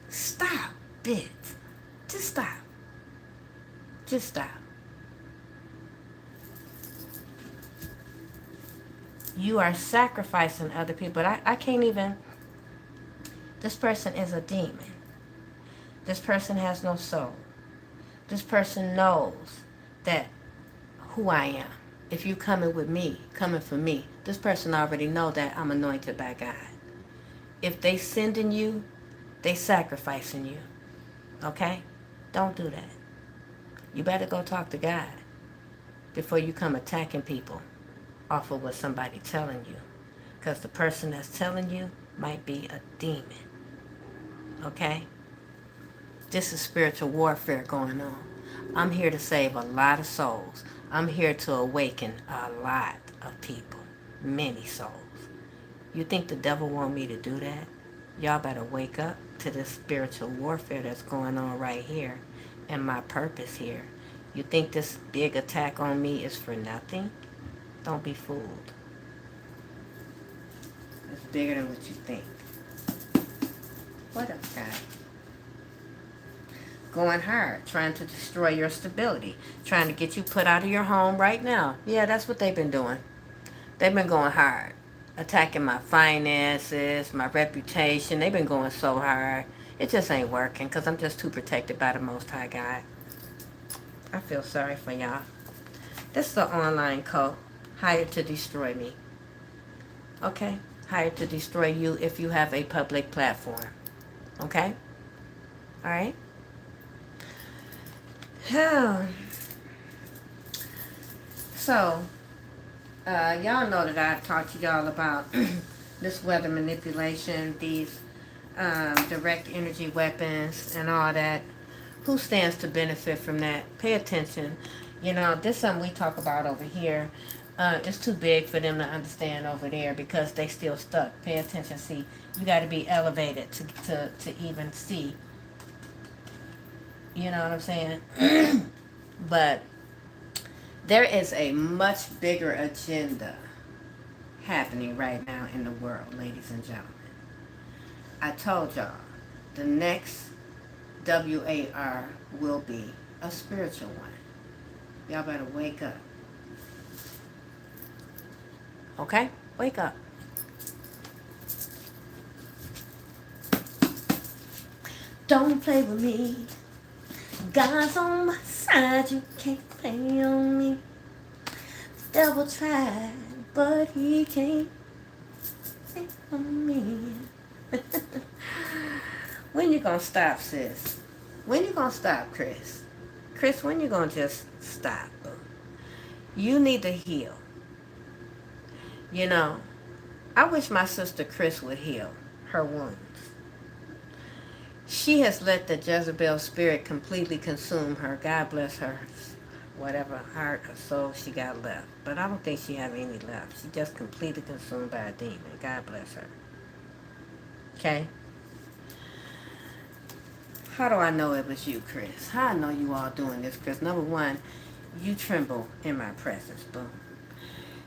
Stop it. Just stop. Just stop. You are sacrificing other people. I can't even. This person is a demon. This person has no soul. This person knows that who I am. If you coming with me, coming for me, this person already know that I'm anointed by God. If they sending you, they sacrificing you. Okay? Don't do that. You better go talk to God before you come attacking people off of what somebody telling you. Because the person that's telling you might be a demon. Okay? This is spiritual warfare going on. I'm here to save a lot of souls. I'm here to awaken a lot of people. Many souls. You think the devil want me to do that? Y'all better wake up to this spiritual warfare that's going on right here and my purpose here. You think this big attack on me is for nothing? Don't be fooled. It's bigger than what you think. What else, God? going hard, trying to destroy your stability, trying to get you put out of your home right now. Yeah, that's what they've been doing. They've been going hard, attacking my finances, my reputation. They've been going so hard. It just ain't working because I'm just too protected by the Most High God. I feel sorry for y'all. This is an online cult hired to destroy me. Okay? Hired to destroy you if you have a public platform. Okay? Alright? So, y'all know that I've talked to y'all about this weather manipulation, these direct energy weapons and all that. Who stands to benefit from that? Pay attention. You know, this is something we talk about over here. It's too big for them to understand over there because they still stuck. Pay attention. See, you got to be elevated to even see. You know what I'm saying? But there is a much bigger agenda happening right now in the world, ladies and gentlemen. I told y'all, the next WAR will be a spiritual one. Y'all better wake up. Okay? Wake up. Don't play with me. God's on my side, you can't play on me. The devil tried, but he can't play on me. When you gonna stop, sis? When you gonna stop, Chris? Chris, when you gonna just stop? You need to heal. You know, I wish my sister Chris would heal her wounds. She has let the Jezebel spirit completely consume her. God bless her. Whatever heart or soul she got left. But I don't think she have any left. She just completely consumed by a demon. God bless her. Okay? How do I know it was you, Chris? How I know you all doing this, Chris? Number one, you tremble in my presence. Boom.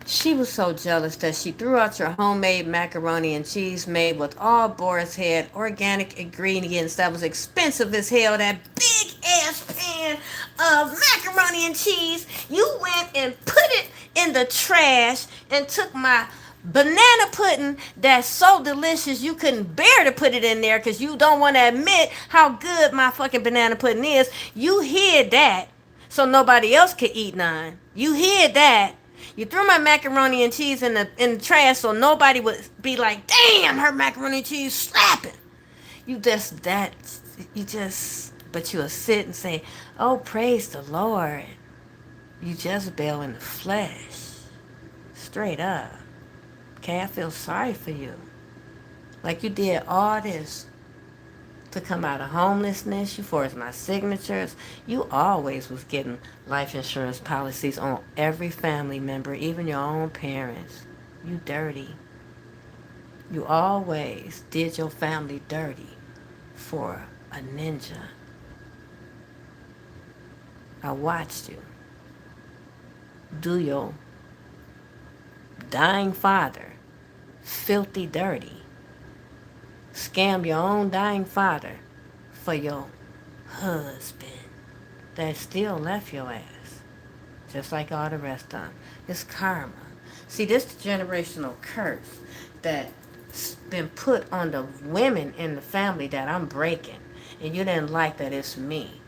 She was so jealous that she threw out your homemade macaroni and cheese made with all boar's head organic ingredients that was expensive as hell. That big ass pan of macaroni and cheese. You went and put it in the trash and took my banana pudding that's so delicious you couldn't bear to put it in there because you don't want to admit how good my fucking banana pudding is. You hid that so nobody else could eat none. You hid that. You threw my macaroni and cheese in the trash so nobody would be like, damn, her macaroni and cheese slapping. But you'll sit and say, oh, praise the Lord. You Jezebel in the flesh. Straight up. Okay, I feel sorry for you. Like you did all this to come out of homelessness. You forged my signatures. You always was getting life insurance policies on every family member, even your own parents. You dirty. You always did your family dirty for a ninja. I watched you do your dying father filthy dirty. Scam your own dying father for your husband that still left your ass. Just like all the rest of them. It's karma. See, this is the generational curse that's been put on the women in the family that I'm breaking. And you didn't like that it's me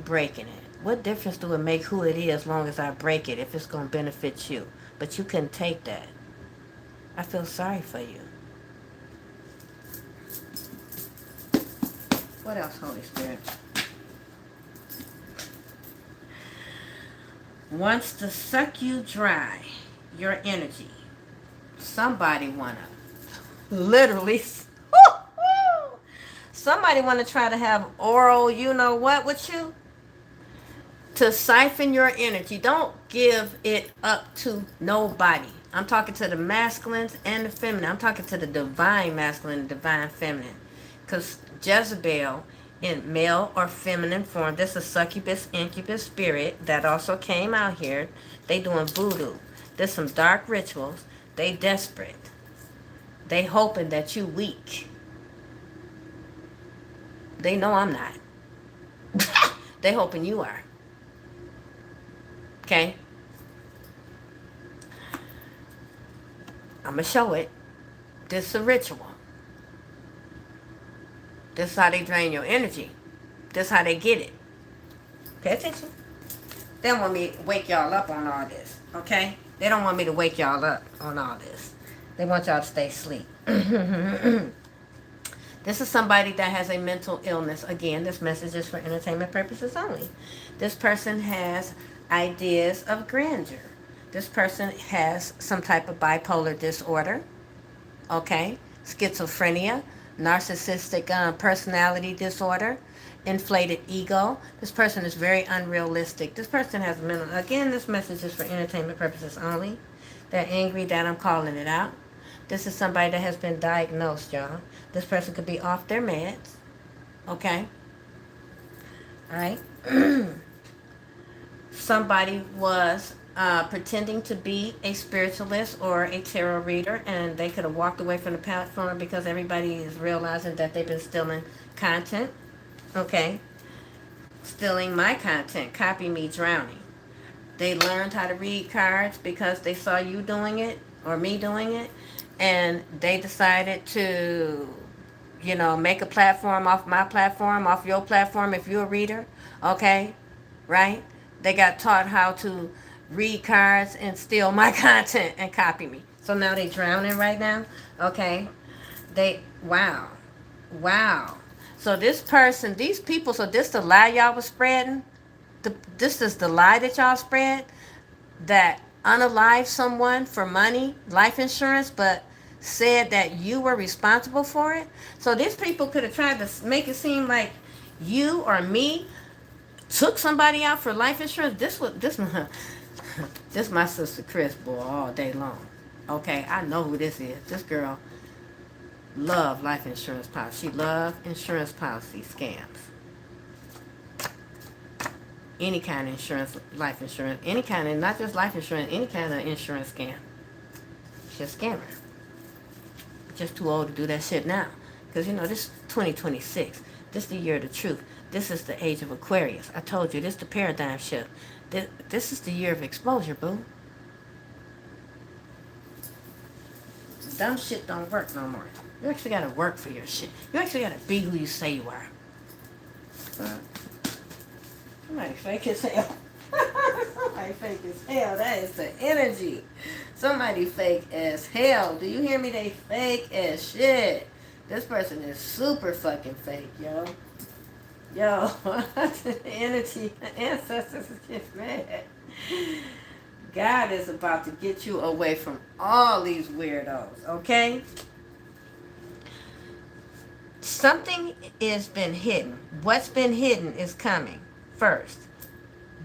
breaking it. What difference do it make who it is as long as I break it if it's going to benefit you? But you couldn't take that. I feel sorry for you. What else, Holy Spirit? Wants to suck you dry, your energy. Somebody wanna literally, somebody wanna try to have oral, you know what with you? To siphon your energy. Don't give it up to nobody. I'm talking to the masculines and the feminine. I'm talking to the divine masculine and divine feminine. Because Jezebel, in male or feminine form, this is a succubus, incubus spirit that also came out here. They doing voodoo. There's some dark rituals. They desperate. They hoping that you weak. They know I'm not. They hoping you are. Okay? I'm going to show it. This is a ritual. This is how they drain your energy. This is how they get it. Pay attention. They don't want me to wake y'all up on all this. Okay? They don't want me to wake y'all up on all this. They want y'all to stay asleep. This is somebody that has a mental illness. Again, this message is for entertainment purposes only. This person has ideas of grandeur. This person has some type of bipolar disorder. Okay? Schizophrenia, narcissistic personality disorder, inflated ego. This person is very unrealistic. This person has mental... Again, this message is for entertainment purposes only. They're angry that I'm calling it out. This is somebody that has been diagnosed, y'all. This person could be off their meds. Okay? Alright? Somebody was pretending to be a spiritualist or a tarot reader, and they could have walked away from the platform because everybody is realizing that they've been stealing content. Okay? Stealing my content. Copy me, drowning. They learned how to read cards because they saw you doing it or me doing it, and they decided to, you know, make a platform off my platform, off your platform if you're a reader. Okay? Right? They got taught how to read cards and steal my content and copy me. So now they drowning right now. Okay? Wow. So this person, these people, so this the lie y'all was spreading? This is the lie that y'all spread? That unalive someone for money, life insurance, but said that you were responsible for it? So these people could have tried to make it seem like you or me took somebody out for life insurance. This my sister Chris, boy, all day long. Okay, I know who this is. This girl love life insurance policy. She love insurance policy scams. Any kind of insurance, life insurance, any kind of, not just life insurance, any kind of insurance scam. She's a scammer. Just too old to do that shit now. Because, you know, this is 2026. This is the year of the truth. This is the age of Aquarius. I told you, this is the paradigm shift. This is the year of exposure, boo. Dumb shit don't work no more. You actually gotta work for your shit. You actually gotta be who you say you are. Somebody fake as hell. Somebody fake as hell. That is the energy. Somebody fake as hell. Do you hear me? They fake as shit. This person is super fucking fake, yo. Yo, the energy, ancestors is just mad. God is about to get you away from all these weirdos, okay? Something has been hidden. What's been hidden is coming first.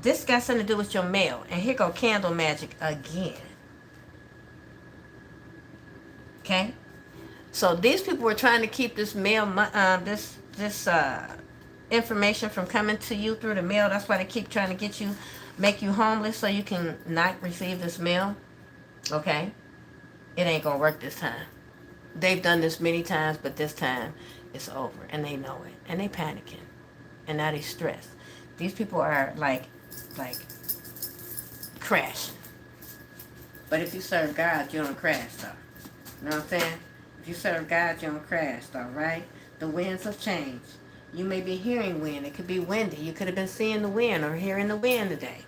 This got something to do with your mail. And here go candle magic again. Okay? So these people were trying to keep this mail, this information from coming to you through the mail. That's why they keep trying to get you, make you homeless so you can not receive this mail. Okay? It ain't gonna work this time. They've done this many times, but this time it's over. And they know it. And they panicking. And now they stressed. These people are like crashing. But if you serve God, you don't crash though. You know what I'm saying? If you serve God, you don't crash though, right? The winds have changed. You may be hearing wind. It could be windy. You could have been seeing the wind or hearing the wind today.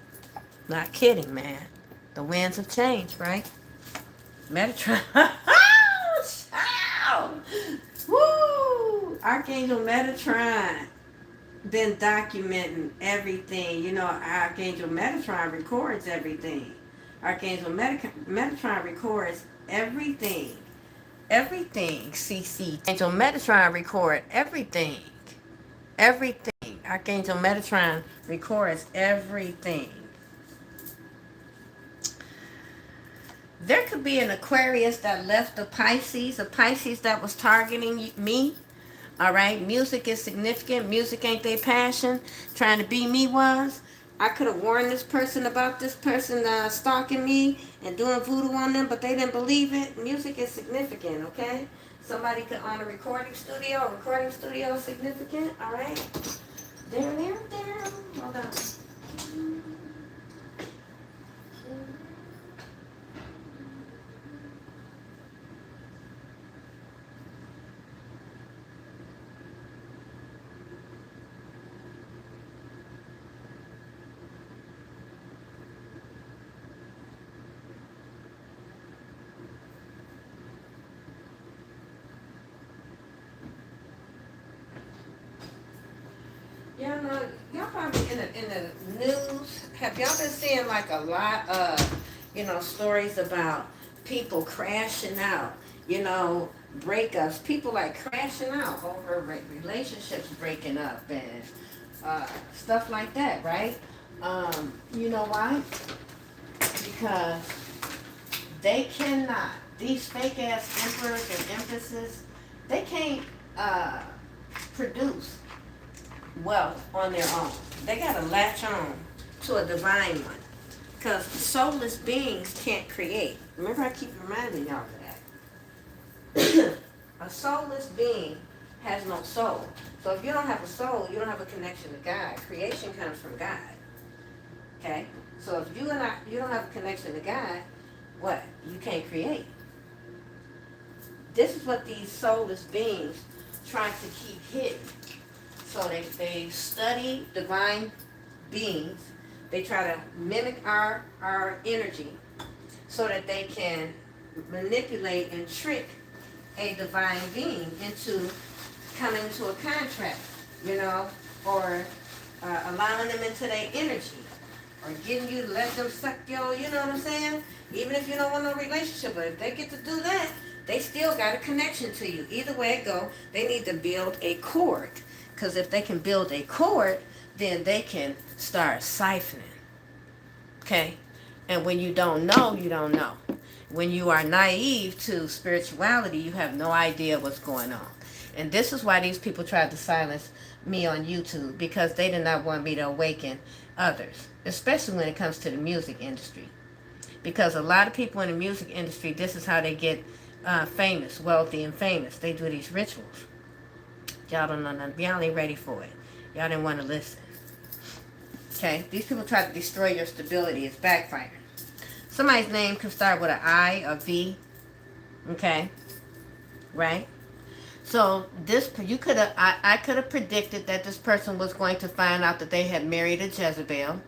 Not kidding, man. The winds have changed, right? Metatron. Woo! Archangel Metatron been documenting everything. You know, Archangel Metatron records everything. Archangel Metatron records everything. Everything, CC. Archangel Metatron record everything. Everything. Archangel Metatron records everything. There could be an Aquarius that left a Pisces that was targeting me. All right, music is significant. Music ain't their passion. Trying to be me was. I could have warned this person about this person stalking me and doing voodoo on them, but they didn't believe it. Music is significant, okay? Somebody could own a recording studio. A recording studio is significant, all right? There. Y'all know, y'all probably in the news. Have y'all been seeing like a lot of, stories about people crashing out, breakups, people like crashing out over relationships breaking up and stuff like that, right? You know why? Because they cannot, these fake ass emperors and empresses, they can't produce wealth on their own. They gotta latch on to a divine one. Because soulless beings can't create. Remember, I keep reminding y'all of that. A soulless being has no soul. So if you don't have a soul, you don't have a connection to God. Creation comes from God. Okay? So if you don't have a connection to God, what? You can't create. This is what these soulless beings try to keep hidden. So they study divine beings. They try to mimic our energy so that they can manipulate and trick a divine being into coming into a contract, or allowing them into their energy, or getting you to let them suck your, you know what I'm saying? Even if you don't want no relationship, but if they get to do that, they still got a connection to you. Either way it go, they need to build a cord. Because if they can build a cord, then they can start siphoning. Okay? And when you don't know, you don't know. When you are naive to spirituality, you have no idea what's going on. And this is why these people tried to silence me on YouTube, because they did not want me to awaken others, especially when it comes to the music industry. Because a lot of people in the music industry, this is how they get famous, wealthy, and famous. They do these rituals. Y'all don't know nothing. Y'all ain't ready for it. Y'all didn't want to listen. Okay? These people try to destroy your stability. It's backfiring. Somebody's name could start with an I or V. Okay? Right? So I could have predicted that this person was going to find out that they had married a Jezebel.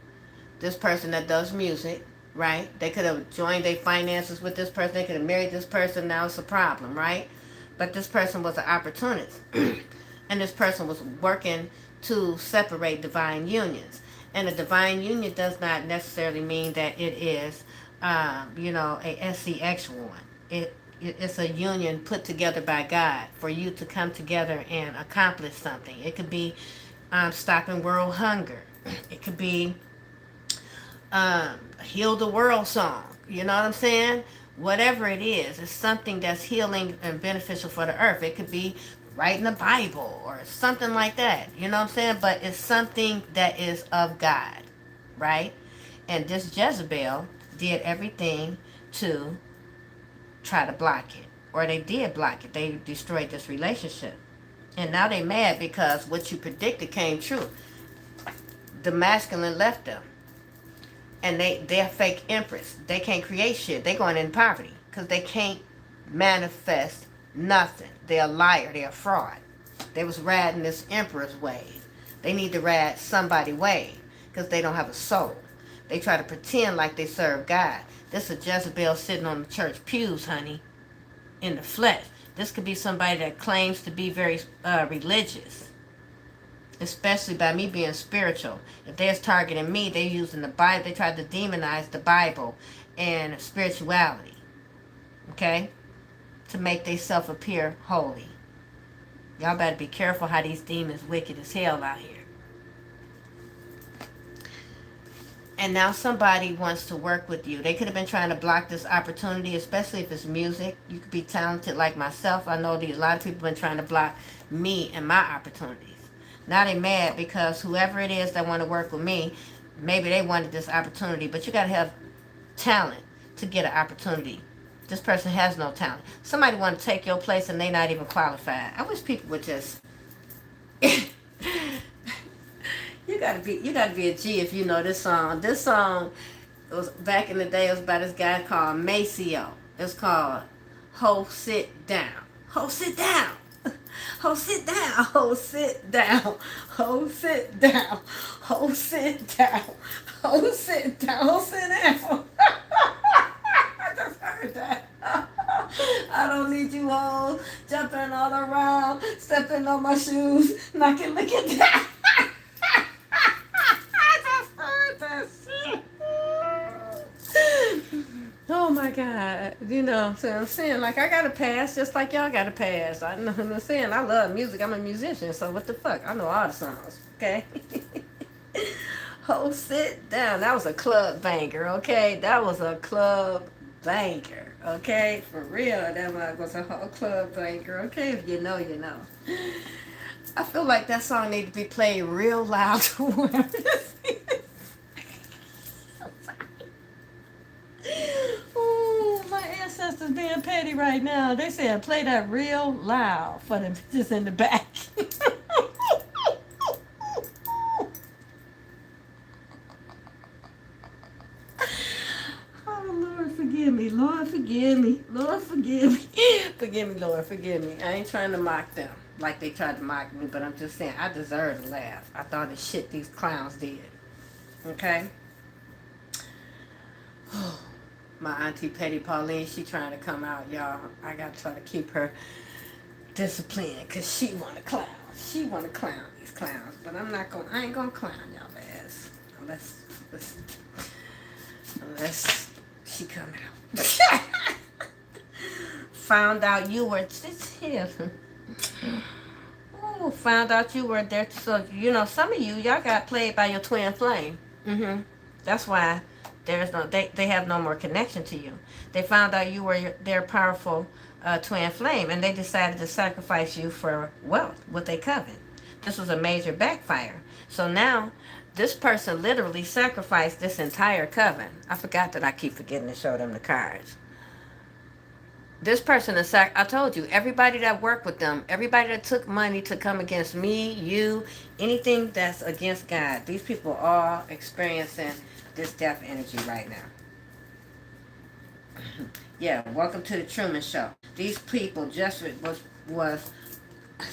This person that does music. Right? They could have joined their finances with this person. They could have married this person. Now it's a problem. Right? But this person was an opportunist. And this person was working to separate divine unions. And a divine union does not necessarily mean that it is, a SCX one. It's a union put together by God for you to come together and accomplish something. It could be stopping world hunger. It could be heal the world song. You know what I'm saying? Whatever it is, it's something that's healing and beneficial for the earth. It could be writing the Bible or something like that. You know what I'm saying? But it's something that is of God, right? And this Jezebel did everything to try to block it. Or they did block it. They destroyed this relationship. And now they mad because what you predicted came true. The masculine left them. And they're fake empress. They can't create shit. They going in poverty because they can't manifest nothing. They're a liar. They're a fraud. They was riding this emperor's wave. They need to ride somebody's wave because they don't have a soul. They try to pretend like they serve God. This is a Jezebel sitting on the church pews, honey, in the flesh. This could be somebody that claims to be very religious. Especially by me being spiritual. If they're targeting me, they're using the Bible. They try to demonize the Bible and spirituality. Okay? To make themselves appear holy. Y'all better be careful how these demons wicked as hell out here. And now somebody wants to work with you. They could have been trying to block this opportunity, especially if it's music. You could be talented like myself. I know a lot of people have been trying to block me and my opportunities. Now they mad because whoever it is that want to work with me, maybe they wanted this opportunity, but you got to have talent to get an opportunity. This person has no talent. Somebody want to take your place and they not even qualified. I wish people would just you gotta be a G if you know this song. This song, it was back in the day. It was by this guy called Maceo. It's called "Ho Sit Down." Ho sit down. Ho sit down. Ho sit down. Ho sit down. Ho sit down. Ho sit down. Ho sit down. I just heard that. I don't need you all jumping all around, stepping on my shoes, knocking, look at that. God. You know what I'm saying? Like, I got a pass just like y'all got a pass. I know what I'm saying. I love music. I'm a musician, so what the fuck? I know all the songs, okay? Oh, sit down. That was a club banger, okay? That was a club banger, okay? For real, that was a whole club banger, okay? If you know, you know. I feel like that song need to be played real loud to whoever. Oh, my ancestors being petty right now. They said play that real loud for the bitches in the back. Oh, Lord, forgive me. Lord, forgive me. Lord, forgive me. Forgive me, Lord, forgive me. I ain't trying to mock them like they tried to mock me, but I'm just saying I deserve a laugh. I thought the shit these clowns did. Okay? My auntie Petty Pauline, she trying to come out, y'all. I got to try to keep her disciplined because she want to clown. She want to clown these clowns, but I ain't going to clown y'all ass unless she come out. Found out you were just here. Oh, found out you were there. So, you know, some of y'all got played by your twin flame. That's why they have no more connection to you. They found out you were their powerful twin flame, and they decided to sacrifice you for wealth, what they covet. This was a major backfire. So now, this person literally sacrificed this entire coven. I forgot that I keep forgetting to show them the cards. This person is I told you, everybody that worked with them, everybody that took money to come against me, you, anything that's against God, these people are all experiencing this death energy right now. Yeah, welcome to the Truman Show. These people just was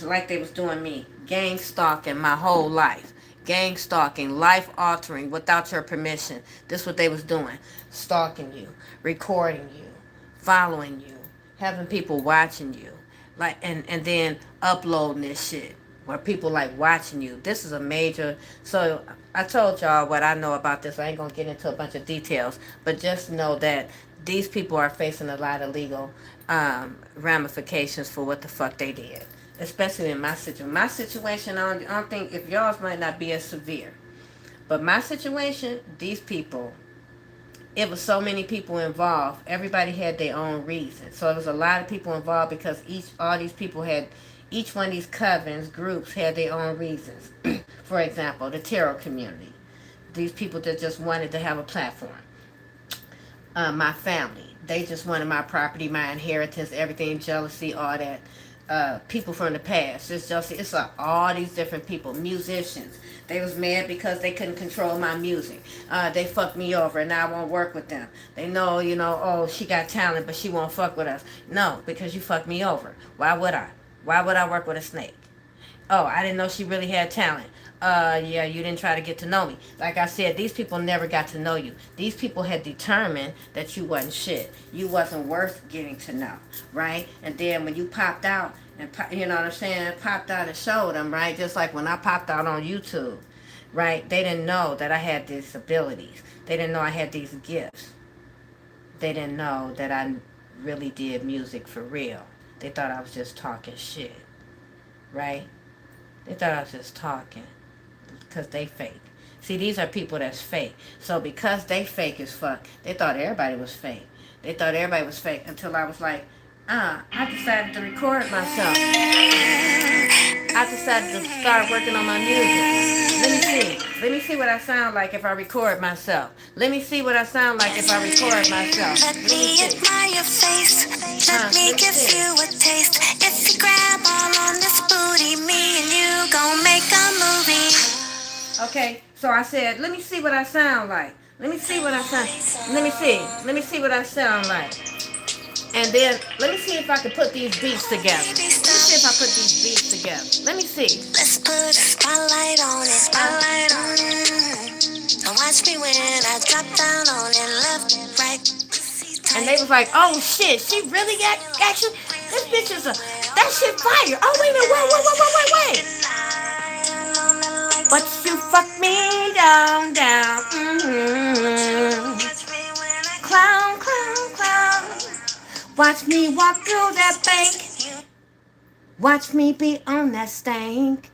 like they was doing me, gang stalking my whole life. Gang stalking, life altering without your permission. This what they was doing. Stalking you, recording you, following you, having people watching you. Like and then uploading this shit where people like watching you. This is a major. So I told y'all what I know about this. I ain't gonna get into a bunch of details, but just know that these people are facing a lot of legal ramifications for what the fuck they did. Especially in my situation. My situation, I don't think, if y'all's might not be as severe. But my situation, these people, it was so many people involved. Everybody had their own reason. So it was a lot of people involved because all these people had, each one of these covens, groups had their own reasons. For example, the tarot community. These people that just wanted to have a platform. My family. They just wanted my property, my inheritance, everything, jealousy, all that. People from the past. It's just all these different people. Musicians. They was mad because they couldn't control my music. They fucked me over and now I won't work with them. They know, oh, she got talent but she won't fuck with us. No, because you fucked me over. Why would I? Why would I work with a snake? Oh, I didn't know she really had talent. Yeah, you didn't try to get to know me. Like I said, these people never got to know you. These people had determined that you wasn't shit. You wasn't worth getting to know, right? And then when you popped out, and you know what I'm saying, popped out and showed them, right? Just like when I popped out on YouTube, right? They didn't know that I had these abilities. They didn't know I had these gifts. They didn't know that I really did music for real. They thought I was just talking shit, right? They thought I was just talking. Because they fake. See, these are people that's fake. So because they fake as fuck, they thought everybody was fake. They thought everybody was fake until I was like, I decided to record myself. I decided to start working on my music. Let me see. Let me see what I sound like if I record myself. Let me see what I sound like if I record myself. Let me admire your face. Let me give you a taste. If you grab all on this booty, me and you gon' make a movie. Okay, so I said, let me see what I sound like. Let me see what I sound. Let me see. Let me see what I sound like. And then let me see if I can put these beats together. Let me see if I put these beats together. Let me see. Let's put a spotlight on it. Spotlight on it. Now watch me when I drop down on it. Left, right. And they was like, oh shit, she really got action. This bitch is that shit fire. Oh wait a minute, wait. But you fucked me down. Clown. Watch me walk through that bank. Watch me be on that stank.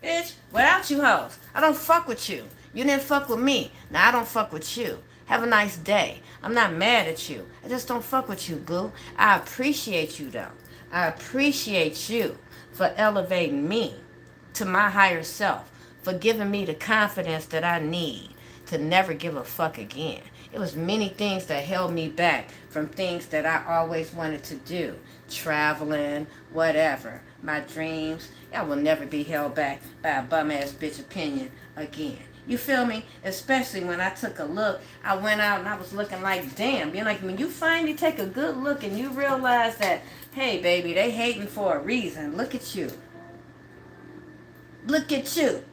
Bitch, without you hoes, I don't fuck with you. You didn't fuck with me. Now I don't fuck with you. Have a nice day. I'm not mad at you. I just don't fuck with you, boo. I appreciate you, though. I appreciate you for elevating me to my higher self, for giving me the confidence that I need to never give a fuck again. It was many things that held me back from things that I always wanted to do. Traveling, whatever. My dreams. I will never be held back by a bum-ass bitch opinion again. You feel me? Especially when I took a look. I went out and I was looking like, damn. You know, like when you finally take a good look and you realize that, hey, baby, they hating for a reason. Look at you. Look at you.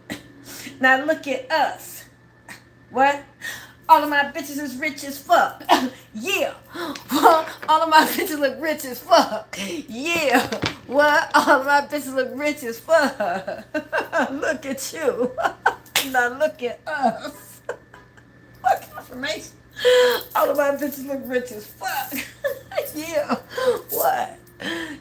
Now look at us. What? All of my bitches is rich as fuck. Yeah. All of my bitches look rich as fuck. Yeah. What? All of my bitches look rich as fuck. Look at you. Now look at us. What confirmation? All of my bitches look rich as fuck. Yeah. What?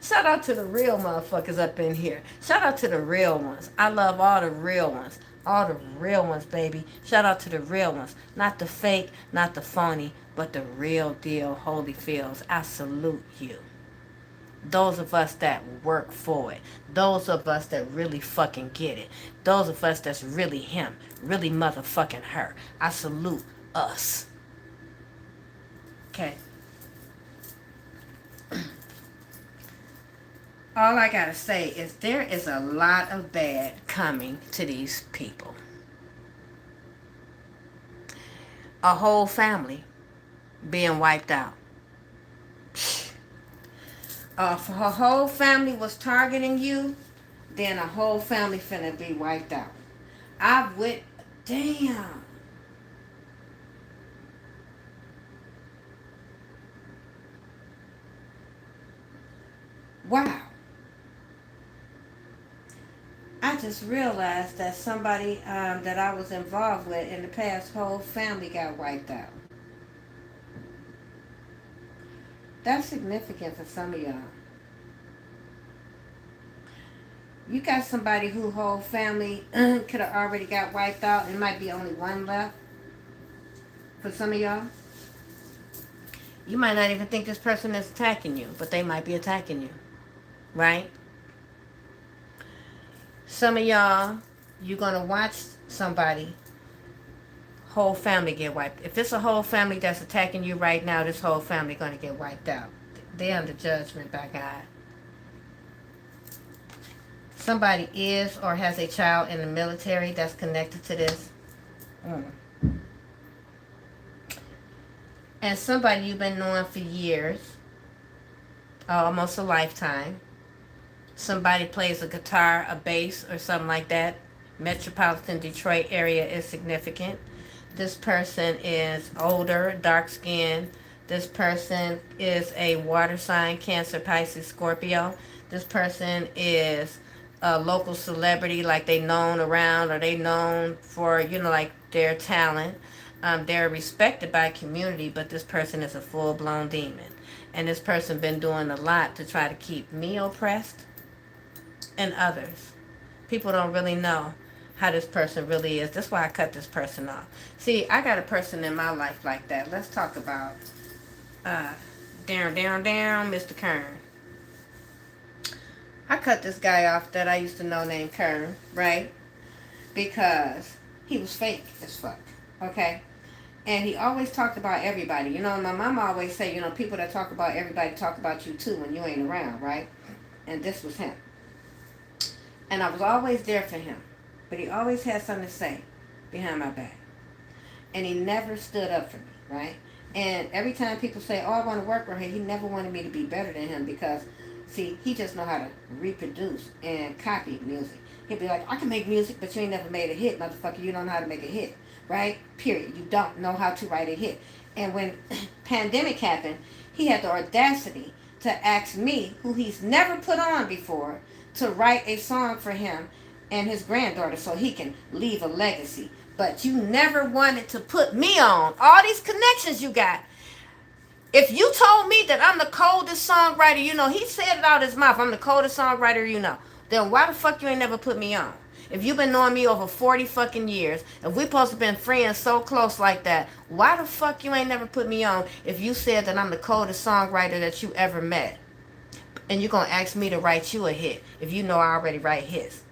Shout out to the real motherfuckers up in here. Shout out to the real ones. I love all the real ones. All the real ones, baby. Shout out to the real ones. Not the fake, not the phony, but the real deal Holyfields. I salute you. Those of us that work for it. Those of us that really fucking get it. Those of us that's really him. Really motherfucking her. I salute us. Okay. All I gotta say is there is a lot of bad coming to these people. A whole family being wiped out. If a whole family was targeting you, then a whole family finna be wiped out. Damn. Wow. I just realized that somebody that I was involved with in the past, whole family got wiped out. That's significant for some of y'all. You got somebody who whole family could have already got wiped out. It might be only one left for some of y'all. You might not even think this person is attacking you, but they might be attacking you. Right? Some of y'all, you're going to watch somebody, whole family get wiped. If it's a whole family that's attacking you right now, this whole family going to get wiped out. They're under judgment by God. Somebody is or has a child in the military that's connected to this. And somebody you've been knowing for years, almost a lifetime. Somebody plays a guitar, a bass, or something like that. Metropolitan Detroit area is significant. This person is older, dark-skinned. This person is a water sign, Cancer, Pisces, Scorpio. This person is a local celebrity, like they known around, or they known for, like their talent. They're respected by community, but this person is a full-blown demon. And this person been doing a lot to try to keep me oppressed and others. People don't really know how this person really is. That's why I cut this person off. See, I got a person in my life like that. Let's talk about down, Mr. Kern. I cut this guy off that I used to know named Kern, right? Because he was fake as fuck, okay? And he always talked about everybody. My mama always say, people that talk about everybody talk about you too when you ain't around, right? And this was him. And I was always there for him. But he always had something to say behind my back. And he never stood up for me, right? And every time people say, oh, I want to work with him, he never wanted me to be better than him because, see, he just know how to reproduce and copy music. He'd be like, I can make music, but you ain't never made a hit, motherfucker. You don't know how to make a hit, right? Period. You don't know how to write a hit. And when pandemic happened, he had the audacity to ask me, who he's never put on before, to write a song for him and his granddaughter so he can leave a legacy. But you never wanted to put me on. All these connections you got. If you told me that I'm the coldest songwriter you know, he said it out his mouth, I'm the coldest songwriter you know, then why the fuck you ain't never put me on? If you've been knowing me over 40 fucking years, if we supposed to been friends so close like that, why the fuck you ain't never put me on if you said that I'm the coldest songwriter that you ever met? And you gonna ask me to write you a hit if you know I already write hits.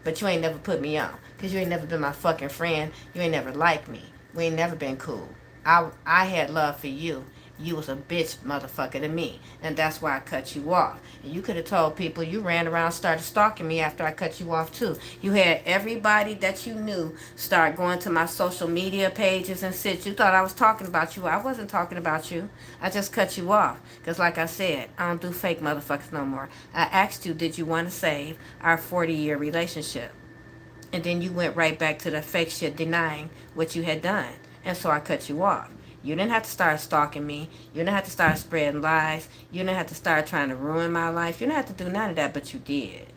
But you ain't never put me on. Because you ain't never been my fucking friend. You ain't never liked me. We ain't never been cool. I had love for you. You was a bitch motherfucker to me. And that's why I cut you off. And you could have told people you ran around, started stalking me after I cut you off too. You had everybody that you knew start going to my social media pages and shit. You thought I was talking about you. I wasn't talking about you. I just cut you off. Because like I said, I don't do fake motherfuckers no more. I asked you, did you want to save our 40-year relationship? And then you went right back to the fake shit denying what you had done. And so I cut you off. You didn't have to start stalking me. You didn't have to start spreading lies. You didn't have to start trying to ruin my life. You didn't have to do none of that, but you did.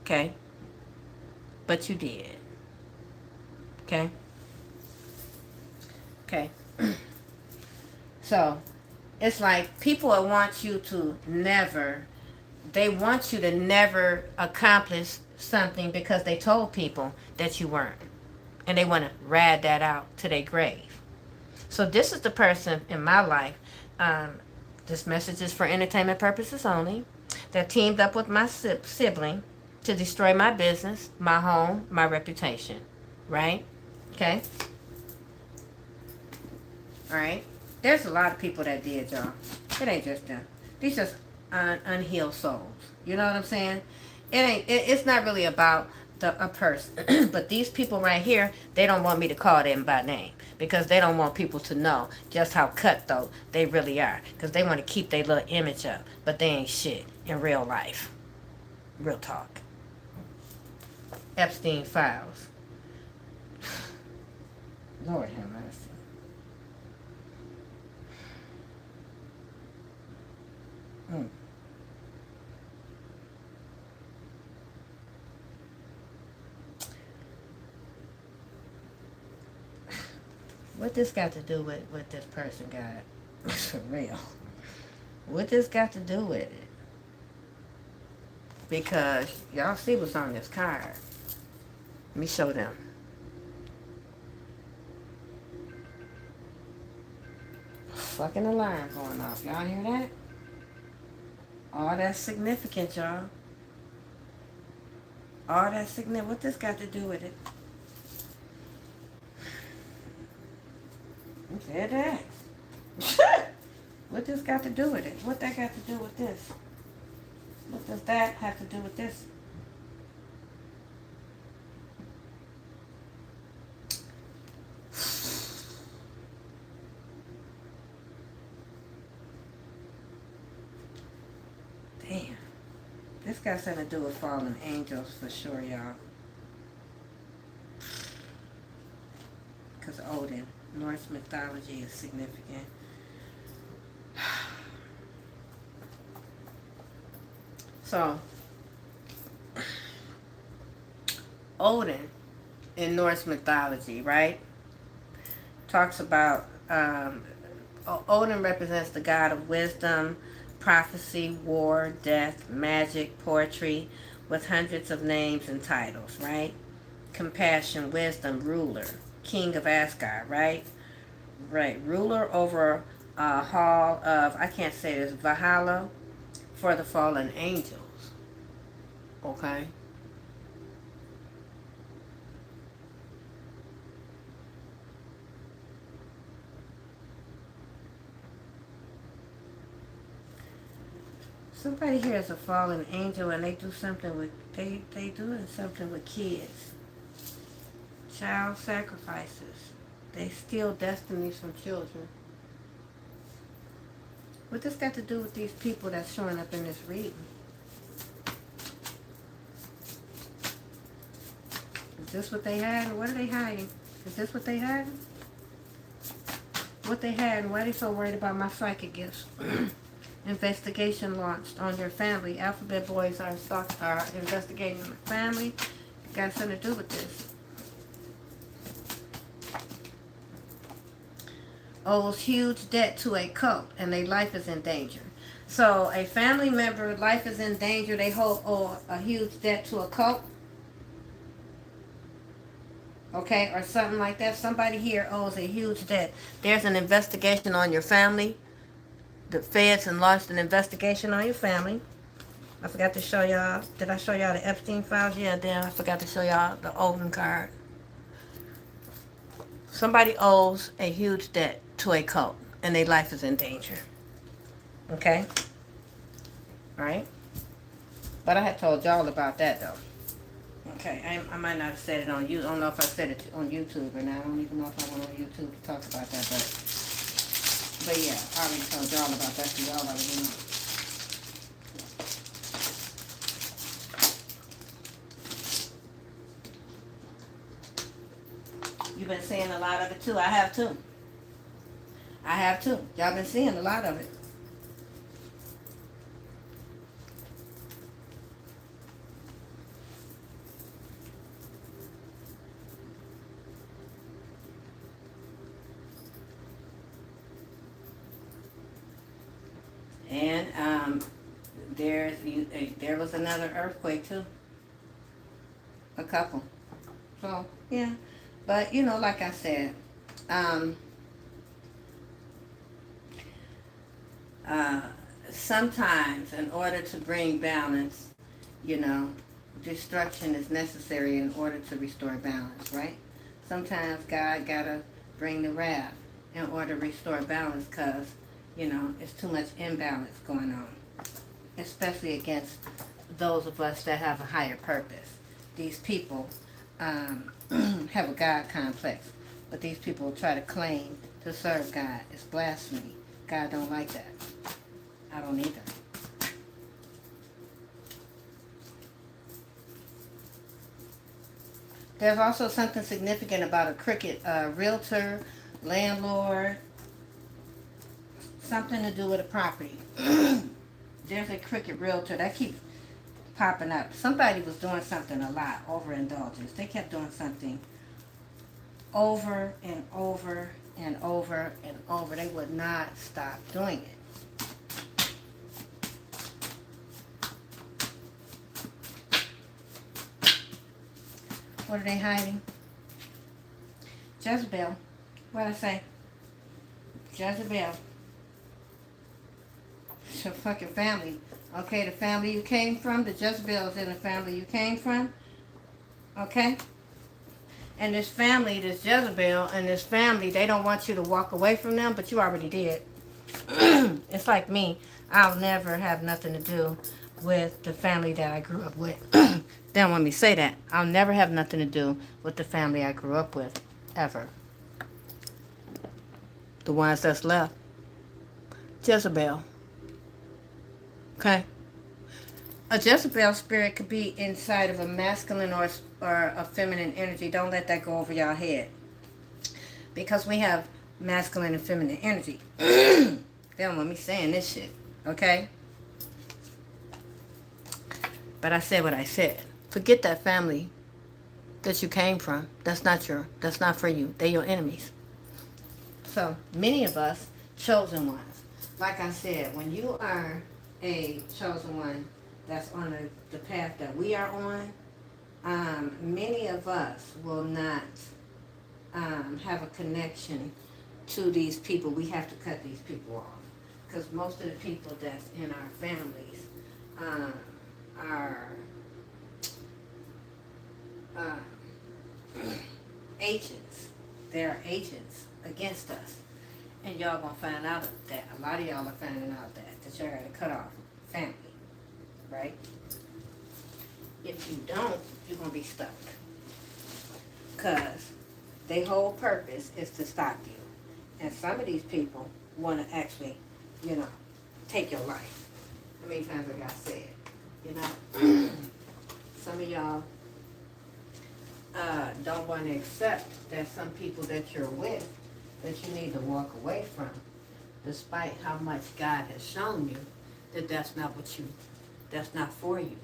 Okay? But you did. Okay? Okay. So, it's like people want you to never, they want you to never accomplish something because they told people that you weren't. And they want to ride that out to their grave. So this is the person in my life, this message is for entertainment purposes only, that teamed up with my sibling to destroy my business, my home, my reputation. Right? Okay? Alright? There's a lot of people that did, y'all. It ain't just them. These just unhealed souls. You know what I'm saying? It's not really about a person. But these people right here, they don't want me to call them by name. Because they don't want people to know just how cutthroat they really are. Because they want to keep their little image up. But they ain't shit in real life. Real talk. Epstein files. Lord have mercy. Mm. What this got to do with what this person got? For real. What this got to do with it? Because y'all see what's on this card. Let me show them. Fucking alarm going off. Y'all hear that? All that's significant, y'all. All that's significant. What this got to do with it? Who said that? What this got to do with it? What that got to do with this? What does that have to do with this? Damn. This got something to do with fallen angels for sure, y'all. Because Odin, Norse mythology is significant. So, Odin in Norse mythology, right, talks about Odin represents the god of wisdom, prophecy, war, death, magic, poetry, with hundreds of names and titles, right? Compassion, wisdom, ruler, king of Asgard, right? Right, ruler over a hall of, I can't say this, Valhalla, for the fallen angels. Okay? Somebody here is a fallen angel and they do something with, they doing something with kids. Child sacrifices. They steal destinies from children. What this got to do with these people that's showing up in this reading? Is this what they had? What are they hiding? Is this what they had? What they had, and why are they so worried about my psychic gifts? Investigation launched on your family. Alphabet boys are investigating my family. Got something to do with this. owes huge debt to a cult and their life is in danger. So a family member life is in danger, they owe a huge debt to a cult, okay, or something like that. Somebody here owes a huge debt. There's an investigation on your family. The feds and launched an investigation on your family. I forgot to show y'all. Did I show y'all the Epstein files? Yeah, then I forgot to show y'all the Odin card. Somebody owes a huge debt to a cult and their life is in danger. Okay? Right? But I had told y'all about that though. Okay, I might not have said it on YouTube. I don't know if I said it on YouTube or not. I don't even know if I went on YouTube to talk about that, but yeah, I already told y'all about that, so y'all already know. You've been seeing a lot of it too. I have too. I have too. Y'all been seeing a lot of it. And there was another earthquake too. A couple. So yeah, but you know, like I said, sometimes in order to bring balance, you know, destruction is necessary in order to restore balance, right? Sometimes God gotta bring the wrath in order to restore balance because, you know, it's too much imbalance going on, especially against those of us that have a higher purpose. These people have a God complex, but these people try to claim to serve God. It's blasphemy. God don't like that. I don't either. There's also something significant about a crooked realtor, landlord, something to do with a property. There's a crooked realtor that keeps popping up. Somebody was doing something a lot, overindulgence. They kept doing something over and over and over and over. They would not stop doing it. What are they hiding? Jezebel. What I say? Jezebel. It's your fucking family. Okay, the family you came from, the Jezebel's in the family you came from. Okay? And this family, this Jezebel and this family, they don't want you to walk away from them, but you already did. It's like me. I'll never have nothing to do with the family that I grew up with. They don't want me to say that. I'll never have nothing to do with the family I grew up with, ever. The ones that's left. Jezebel. Okay? A Jezebel spirit could be inside of a masculine or a feminine energy. Don't let that go over your head. Because we have masculine and feminine energy. They don't want me saying this shit. Okay? But I said what I said. Forget that family that you came from. That's not for you. They're your enemies. So many of us chosen ones. Like I said, when you are a chosen one that's on the path that we are on, many of us will not have a connection to these people. We have to cut these people off. Because most of the people that's in our families are agents. They're agents against us. And y'all gonna find out that. A lot of y'all are finding out that y'all gotta cut off family. Right? If you don't, you're gonna be stuck. Because their whole purpose is to stop you. And some of these people wanna actually, you know, take your life. How many times I got said? You know? Some of y'all don't want to accept that some people that you're with that you need to walk away from, despite how much God has shown you that that's not for you.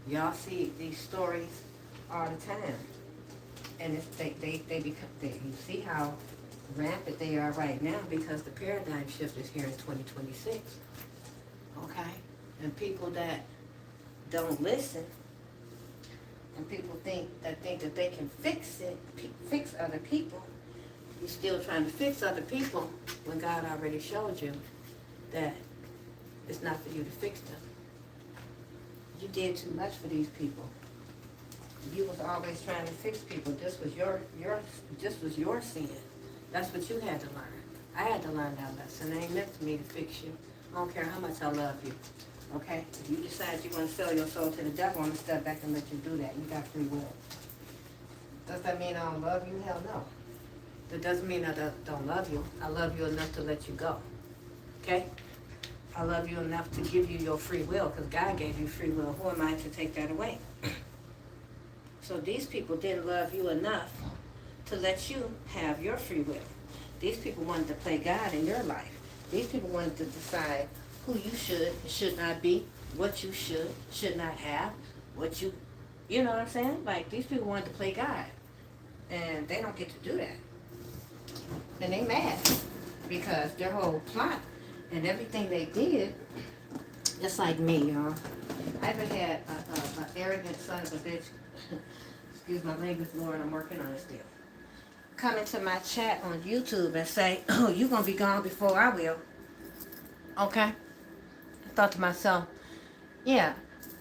Y'all see these stories all the time, and it's, they become. You see how rampant they are right now because the paradigm shift is here in 2026. Okay? And people that don't listen, and people think that they can fix it, fix other people. You're still trying to fix other people when God already showed you that it's not for you to fix them. You did too much for these people. You was always trying to fix people. This was your sin. That's what you had to learn. I had to learn that lesson. It ain't meant for me to fix you. I don't care how much I love you. Okay? If you decide you want to sell your soul to the devil, I'm going to step back and let you do that. You got free will. Does that mean I don't love you? Hell no. That doesn't mean I don't love you. I love you enough to let you go. Okay? I love you enough to give you your free will because God gave you free will. Who am I to take that away? So these people didn't love you enough to let you have your free will. These people wanted to play God in your life. These people wanted to decide who you should and should not be, what you should not have, what you know what I'm saying? Like, these people wanted to play God. And they don't get to do that. And they mad because their whole plot and everything they did, just like me, y'all. I ever had an arrogant son of a bitch, excuse my language, Lord, I'm working on it still, come into my chat on YouTube and say, oh, you're going to be gone before I will. Okay? I thought to myself, yeah,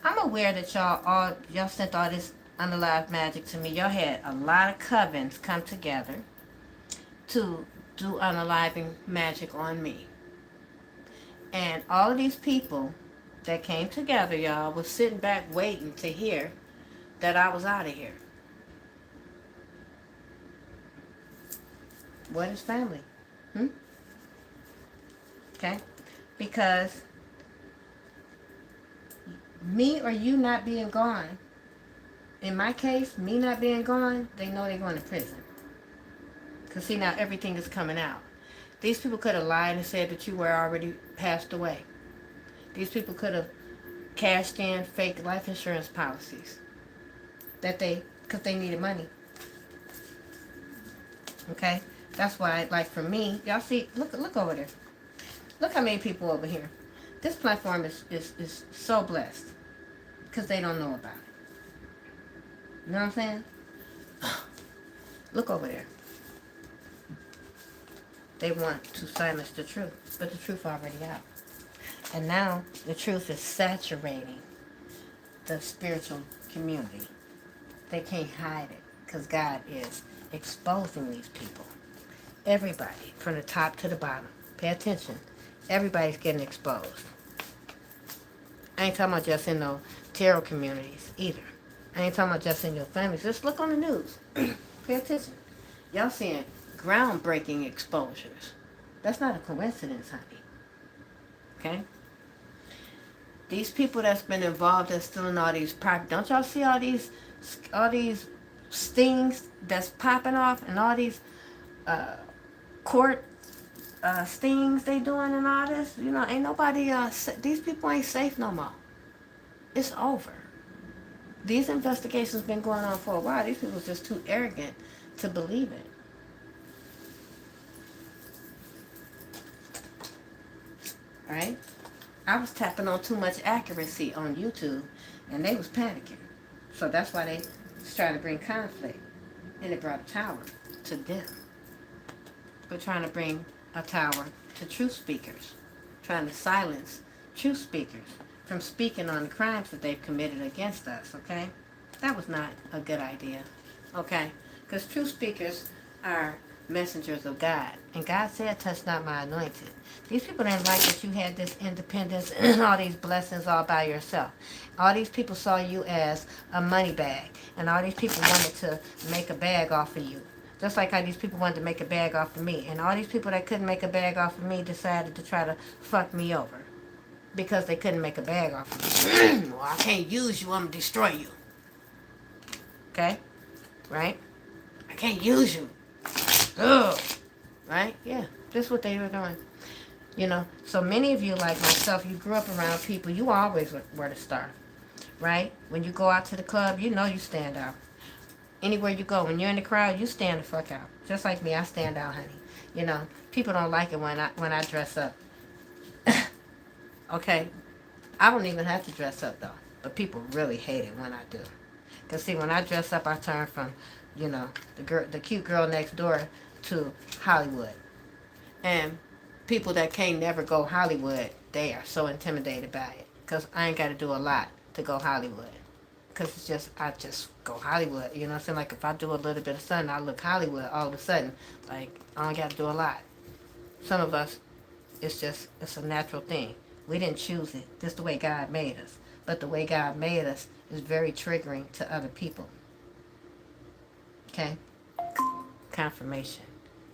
I'm aware that y'all sent all this unalive magic to me. Y'all had a lot of covens come together to do unaliving magic on me. And all of these people that came together, y'all, was sitting back waiting to hear that I was out of here. What is family? Okay? Because me or you not being gone, in my case, me not being gone, they know they're going to prison. Because see, now everything is coming out. These people could have lied and said that you were already passed away. These people could have cashed in fake life insurance policies because they needed money. Okay? That's why, like for me, y'all see, look over there. Look how many people over here. This platform is so blessed because they don't know about it. You know what I'm saying? Look over there. They want to silence the truth, but the truth already out. And now the truth is saturating the spiritual community. They can't hide it because God is exposing these people. Everybody, from the top to the bottom. Pay attention. Everybody's getting exposed. I ain't talking about just in no tarot communities either. I ain't talking about just in your families. Just look on the news. Pay attention. Y'all seeing groundbreaking exposures. That's not a coincidence, honey. Okay? These people that's been involved in stealing all these property, don't y'all see all these stings that's popping off and all these court stings they doing and all this? You know, ain't nobody, these people ain't safe no more. It's over. These investigations been going on for a while. These people just too arrogant to believe it. Right? I was tapping on too much accuracy on YouTube, and they was panicking. So that's why they was trying to bring conflict, and it brought a tower to them. We're trying to bring a tower to truth speakers, trying to silence truth speakers from speaking on the crimes that they've committed against us, okay? That was not a good idea, okay? Because truth speakers are messengers of God. And God said, touch not my anointed. These people didn't like that you had this independence and all these blessings all by yourself. All these people saw you as a money bag. And all these people wanted to make a bag off of you. Just like how these people wanted to make a bag off of me. And all these people that couldn't make a bag off of me decided to try to fuck me over. Because they couldn't make a bag off of me. Well, I can't use you, I'm going to destroy you. Okay? Right? I can't use you. Ugh. Right? Yeah. That's what they were doing. You know, so many of you, like myself, you grew up around people, you always were the star. Right? When you go out to the club, you know you stand out. Anywhere you go, when you're in the crowd, you stand the fuck out. Just like me, I stand out, honey. You know, people don't like it when I dress up. Okay, I don't even have to dress up though, but people really hate it when I do. Cause see, when I dress up, I turn from, you know, the cute girl next door to Hollywood, and people that can't never go Hollywood, they are so intimidated by it. Cause I ain't got to do a lot to go Hollywood. Cause it's just I just go Hollywood. You know what I'm saying? Like if I do a little bit of something, I look Hollywood all of a sudden. Like I don't got to do a lot. Some of us, it's a natural thing. We didn't choose it. Just the way God made us. But the way God made us is very triggering to other people. Okay? Confirmation.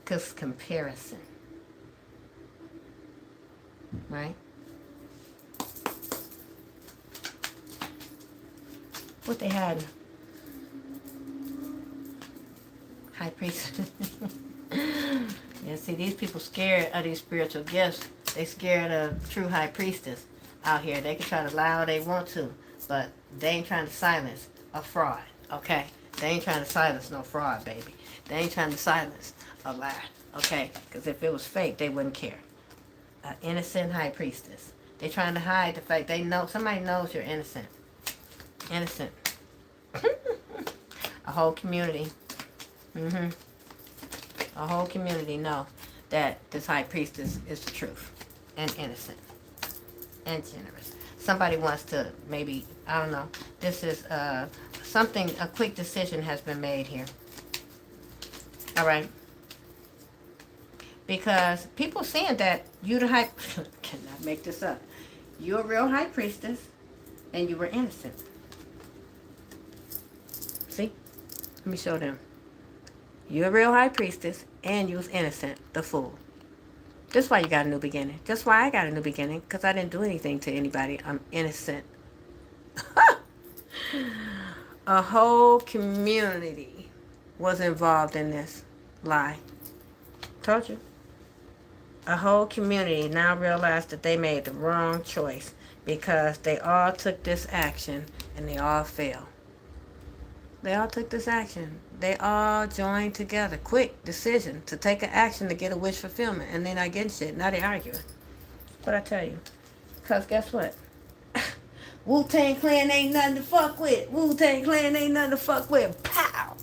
Because comparison. Right? What they had? High priest. Yeah, see, these people scared of these spiritual gifts. They scared of true high priestess out here. They can try to lie all they want to, but they ain't trying to silence a fraud, okay? They ain't trying to silence no fraud, baby. They ain't trying to silence a lie, okay? Because if it was fake, they wouldn't care. An innocent high priestess. They trying to hide the fact they know, somebody knows you're innocent. Innocent. A whole community. A whole community know that this high priestess is the truth and innocent and generous. Somebody wants to maybe, I don't know, this is something, a quick decision has been made here. All right. Because people saying that you the high, cannot make this up. You're a real high priestess and you were innocent. See? Let me show them. You're a real high priestess, and you was innocent, the fool. That's why you got a new beginning. That's why I got a new beginning, because I didn't do anything to anybody. I'm innocent. A whole community was involved in this lie. Told you. A whole community now realized that they made the wrong choice because they all took this action, and they all failed. They all took this action. They all joined together. Quick decision to take an action to get a wish fulfillment. And they're not getting shit. Now they arguing. What I tell you. Because guess what? Wu-Tang Clan ain't nothing to fuck with. Wu-Tang Clan ain't nothing to fuck with. Pow!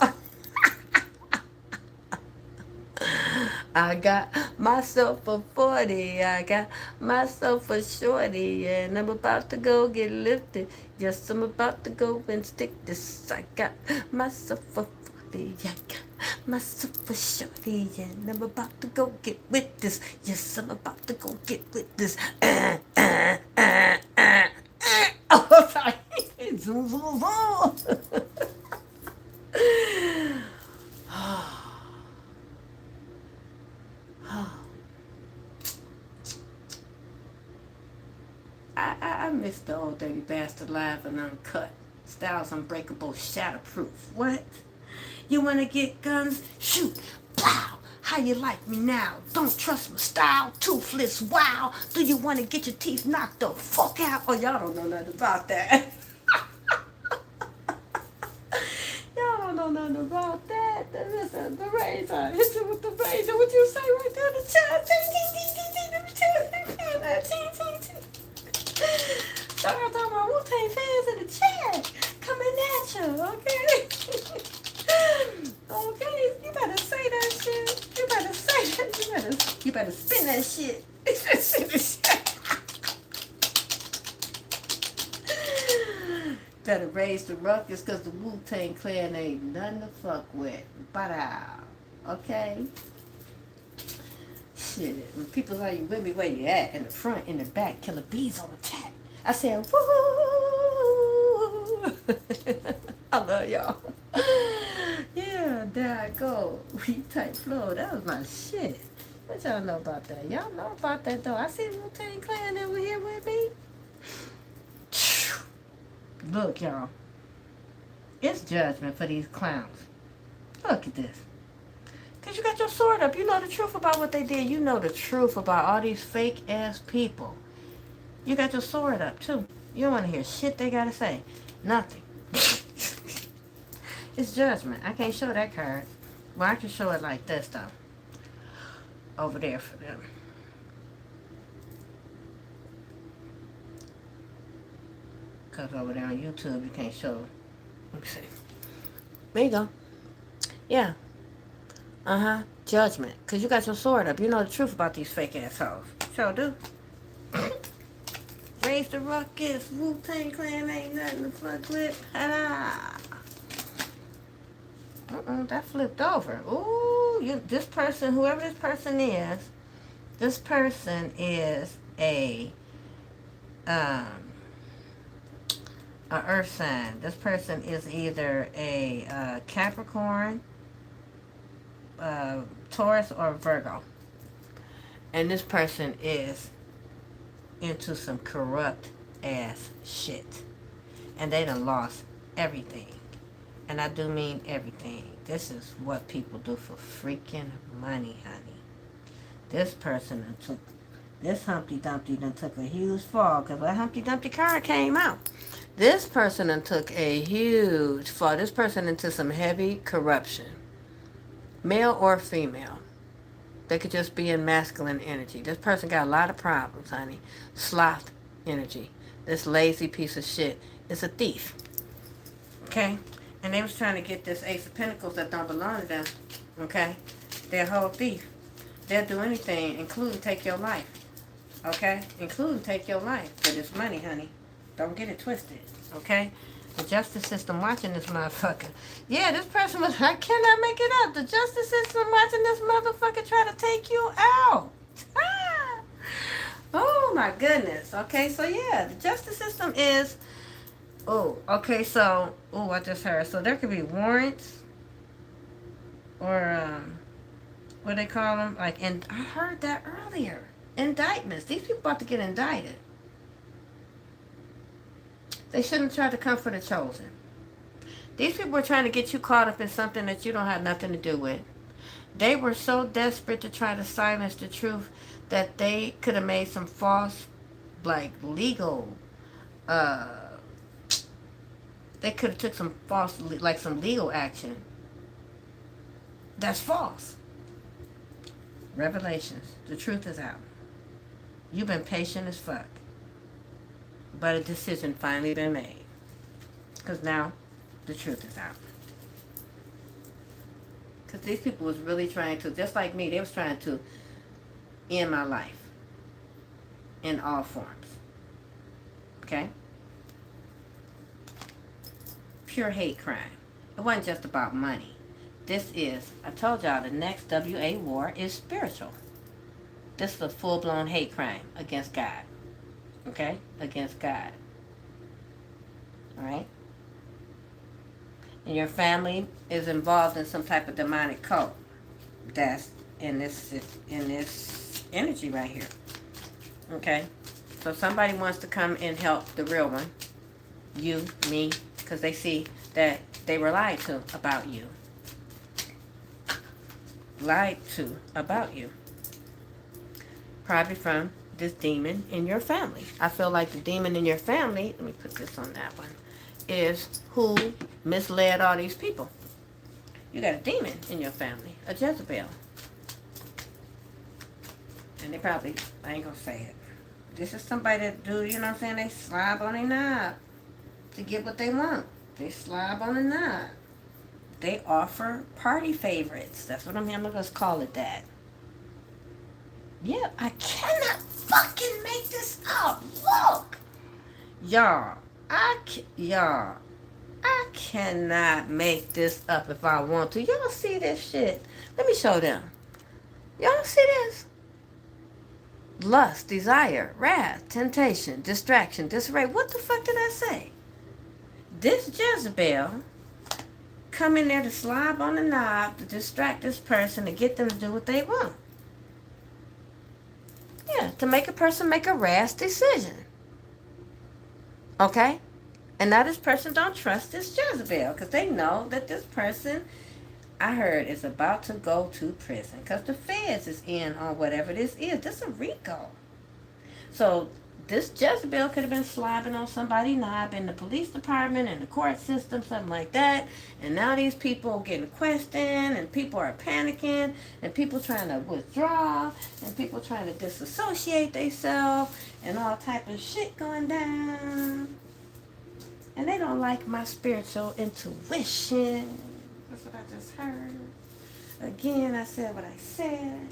I got myself a 40. I got myself a shorty. And I'm about to go get lifted. Yes, I'm about to go and stick this. I got myself a 40. I got myself a shorty. And I'm about to go get with this. Yes, I'm about to go get with this. Oh, sorry. Zoom, zoom, zoom. I miss the old dirty bastard live and uncut. Styles unbreakable, shatterproof. What? You wanna get guns? Shoot. Wow. How you like me now? Don't trust my style. Toothless. Wow. Do you wanna get your teeth knocked the fuck out? Oh, y'all don't know nothing about that. Y'all don't know nothing about that. Listen, the razor. Hit you with the razor. What you say right there in the chat? Shout out to all my Wu-Tang fans in the chat. Coming at you, okay? Okay, you better say that shit. You better say that. You better spin that shit. Better raise the ruckus because the Wu-Tang Clan ain't nothing to fuck with. Okay? Shit, when people say you with me, where you at? In the front, in the back, Killer Bees on the chat. I said, woo! I love y'all. Yeah, there I go. Type flow. That was my shit. What y'all know about that? Y'all know about that though. I see the Wu-Tang Clan over here with me. Look, y'all. It's judgment for these clowns. Look at this. Because you got your sword up. You know the truth about what they did. You know the truth about all these fake ass people. You got your sword up too. You don't want to hear shit they got to say. Nothing. It's judgment. I can't show that card. Well, I can show it like this, though. Over there for them. Because over there on YouTube, you can't show. Let me see. There you go. Yeah. Uh-huh. Judgment. Because you got your sword up. You know the truth about these fake assholes. Sure do. Raise the ruckus. Wu-Tang Clan ain't nothing to fuck with. Ha-da. That flipped over. Ooh, this person, whoever this person is a earth sign. This person is either a Capricorn, Taurus, or Virgo. And this person is into some corrupt ass shit. And they done lost everything. And I do mean everything. This is what people do for freaking money, honey. This person took, this Humpty Dumpty done took a huge fall because when Humpty Dumpty card came out, this person done took a huge fall. This person into some heavy corruption. Male or female. They could just be in masculine energy. This person got a lot of problems, honey. Sloth energy. This lazy piece of shit is a thief. Okay? And they was trying to get this Ace of Pentacles that don't belong to them. Okay? They're a whole thief. They'll do anything, including take your life. Okay? Including take your life for this money, honey. Don't get it twisted. Okay? The justice system watching this motherfucker. Yeah, this person was, I cannot make it up. The justice system watching this motherfucker try to take you out. Ah! Oh my goodness. Okay, so yeah, the justice system is, I just heard. So there could be warrants or, what they call them? And I heard that earlier. Indictments. These people about to get indicted. They shouldn't try to come for the chosen. These people are trying to get you caught up in something that you don't have nothing to do with. They were so desperate to try to silence the truth that they could have made some false, legal, they could have took some false, some legal action. That's false. Revelations. The truth is out. You've been patient as fuck. But a decision finally been made. Because now, the truth is out. Because these people was really trying to, just like me, they was trying to end my life. In all forms. Okay? Pure hate crime. It wasn't just about money. This is, I told y'all, the next WA war is spiritual. This is a full-blown hate crime against God. Okay? Against God. Alright? And your family is involved in some type of demonic cult. That's in this energy right here. Okay? So somebody wants to come and help the real one. You, me, because they see that they were lied to about you. Lied to about you. Probably from this demon in your family. I feel like the demon in your family, let me put this on that one, is who misled all these people. You got a demon in your family, a Jezebel. And they probably, I ain't gonna say it. This is somebody that do, you know what I'm saying, they slob on a knob to get what they want. They slob on a knob. They offer party favorites. That's what I'm gonna just call it that. Yeah, I cannot fucking make this up. Look. Y'all, I cannot make this up if I want to. Y'all see this shit? Let me show them. Y'all see this? Lust, desire, wrath, temptation, distraction, disarray. What the fuck did I say? This Jezebel come in there to slob on the knob to distract this person to get them to do what they want. Yeah, to make a person make a rash decision. Okay? And now this person don't trust this Jezebel because they know that this person, I heard, is about to go to prison because the feds is in on whatever this is. This is a RICO. So this Jezebel could have been slobbing on somebody's knob in the police department and the court system, something like that. And now these people are getting questioned, and people are panicking, and people trying to withdraw, and people trying to disassociate themselves, and all type of shit going down. And they don't like my spiritual intuition. That's what I just heard. Again, I said what I said.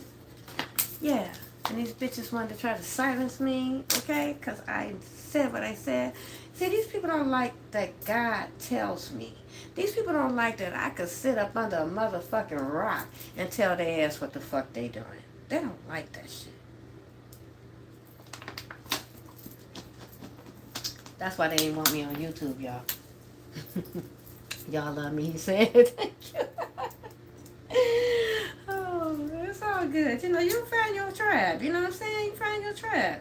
Yeah. And these bitches wanted to try to silence me, okay? Because I said what I said. See, these people don't like that God tells me. These people don't like that I could sit up under a motherfucking rock and tell their ass what the fuck they doing. They don't like that shit. That's why they didn't want me on YouTube, y'all. Y'all love me, he said. Thank you. Oh, it's all good. You know, you find your tribe. You know what I'm saying? You find your tribe.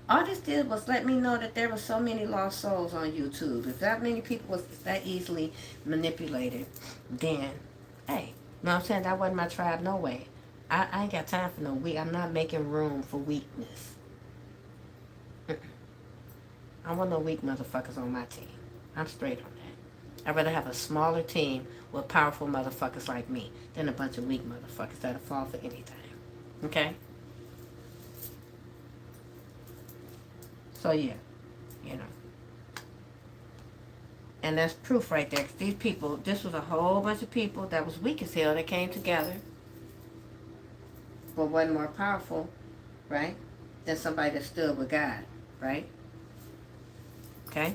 All this did was let me know that there were so many lost souls on YouTube. If that many people was that easily manipulated, then, hey, you know what I'm saying? That wasn't my tribe, no way. I ain't got time for no weak. I'm not making room for weakness. I want no weak motherfuckers on my team. I'm straight on that. I'd rather have a smaller team with powerful motherfuckers like me than a bunch of weak motherfuckers that'll fall for anything. Okay? So, yeah. You know. And that's proof right there. 'Cause these people, this was a whole bunch of people that was weak as hell that came together. But wasn't more powerful, right? Than somebody that stood with God, right? Okay?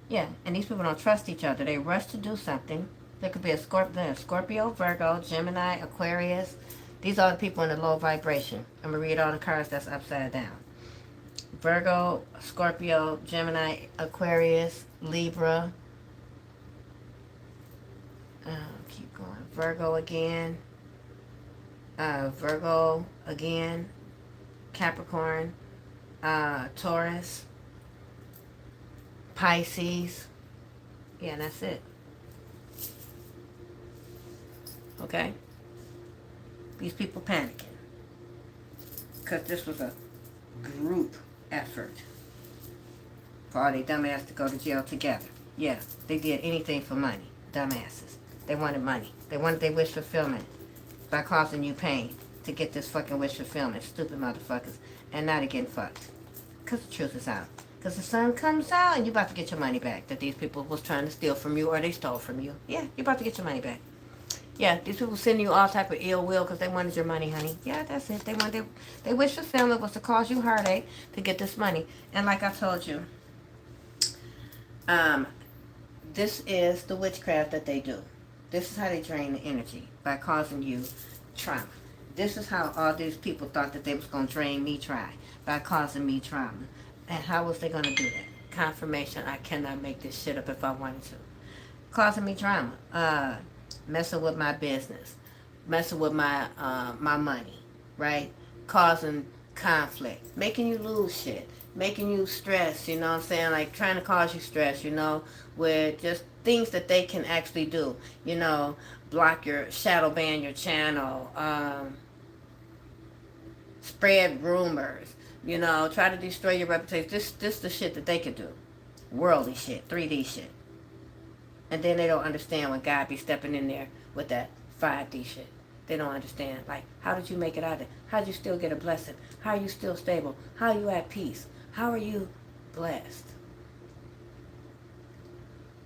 Yeah, and these people don't trust each other. They rush to do something. There could be a Scorpio, Virgo, Gemini, Aquarius. These are the people in the low vibration. I'm going to read all the cards that's upside down. Virgo, Scorpio, Gemini, Aquarius, Libra. Keep going. Virgo again. Virgo again. Capricorn. Taurus. Pisces. Yeah, and that's it. Okay? These people panicking. Because this was a group effort for all they dumbass to go to jail together. Yeah, they did anything for money. Dumbasses. They wanted money. They wanted their wish fulfillment by causing you pain to get this fucking wish fulfillment. Stupid motherfuckers. And now they're getting fucked. Because the truth is out. Because the sun comes out and you're about to get your money back that these people was trying to steal from you or they stole from you. Yeah, you're about to get your money back. Yeah, these people sending you all type of ill will because they wanted your money, honey. Yeah, that's it. They wanted their wish fulfillment was to cause you heartache to get this money. And like I told you, this is the witchcraft that they do. This is how they drain the energy, by causing you trauma. This is how all these people thought that they was going to drain me by causing me trauma. And how was they going to do that? Confirmation, I cannot make this shit up if I wanted to. Causing me drama. Messing with my business. Messing with my my money. Right? Causing conflict. Making you lose shit. Making you stress, you know what I'm saying? Like trying to cause you stress, you know, with just things that they can actually do. You know, block your, shadow ban your channel. Spread rumors. You know, try to destroy your reputation. This the shit that they could do. Worldly shit. 3D shit. And then they don't understand when God be stepping in there with that 5D shit. They don't understand. Like, how did you make it out of it? How did you still get a blessing? How are you still stable? How are you at peace? How are you blessed?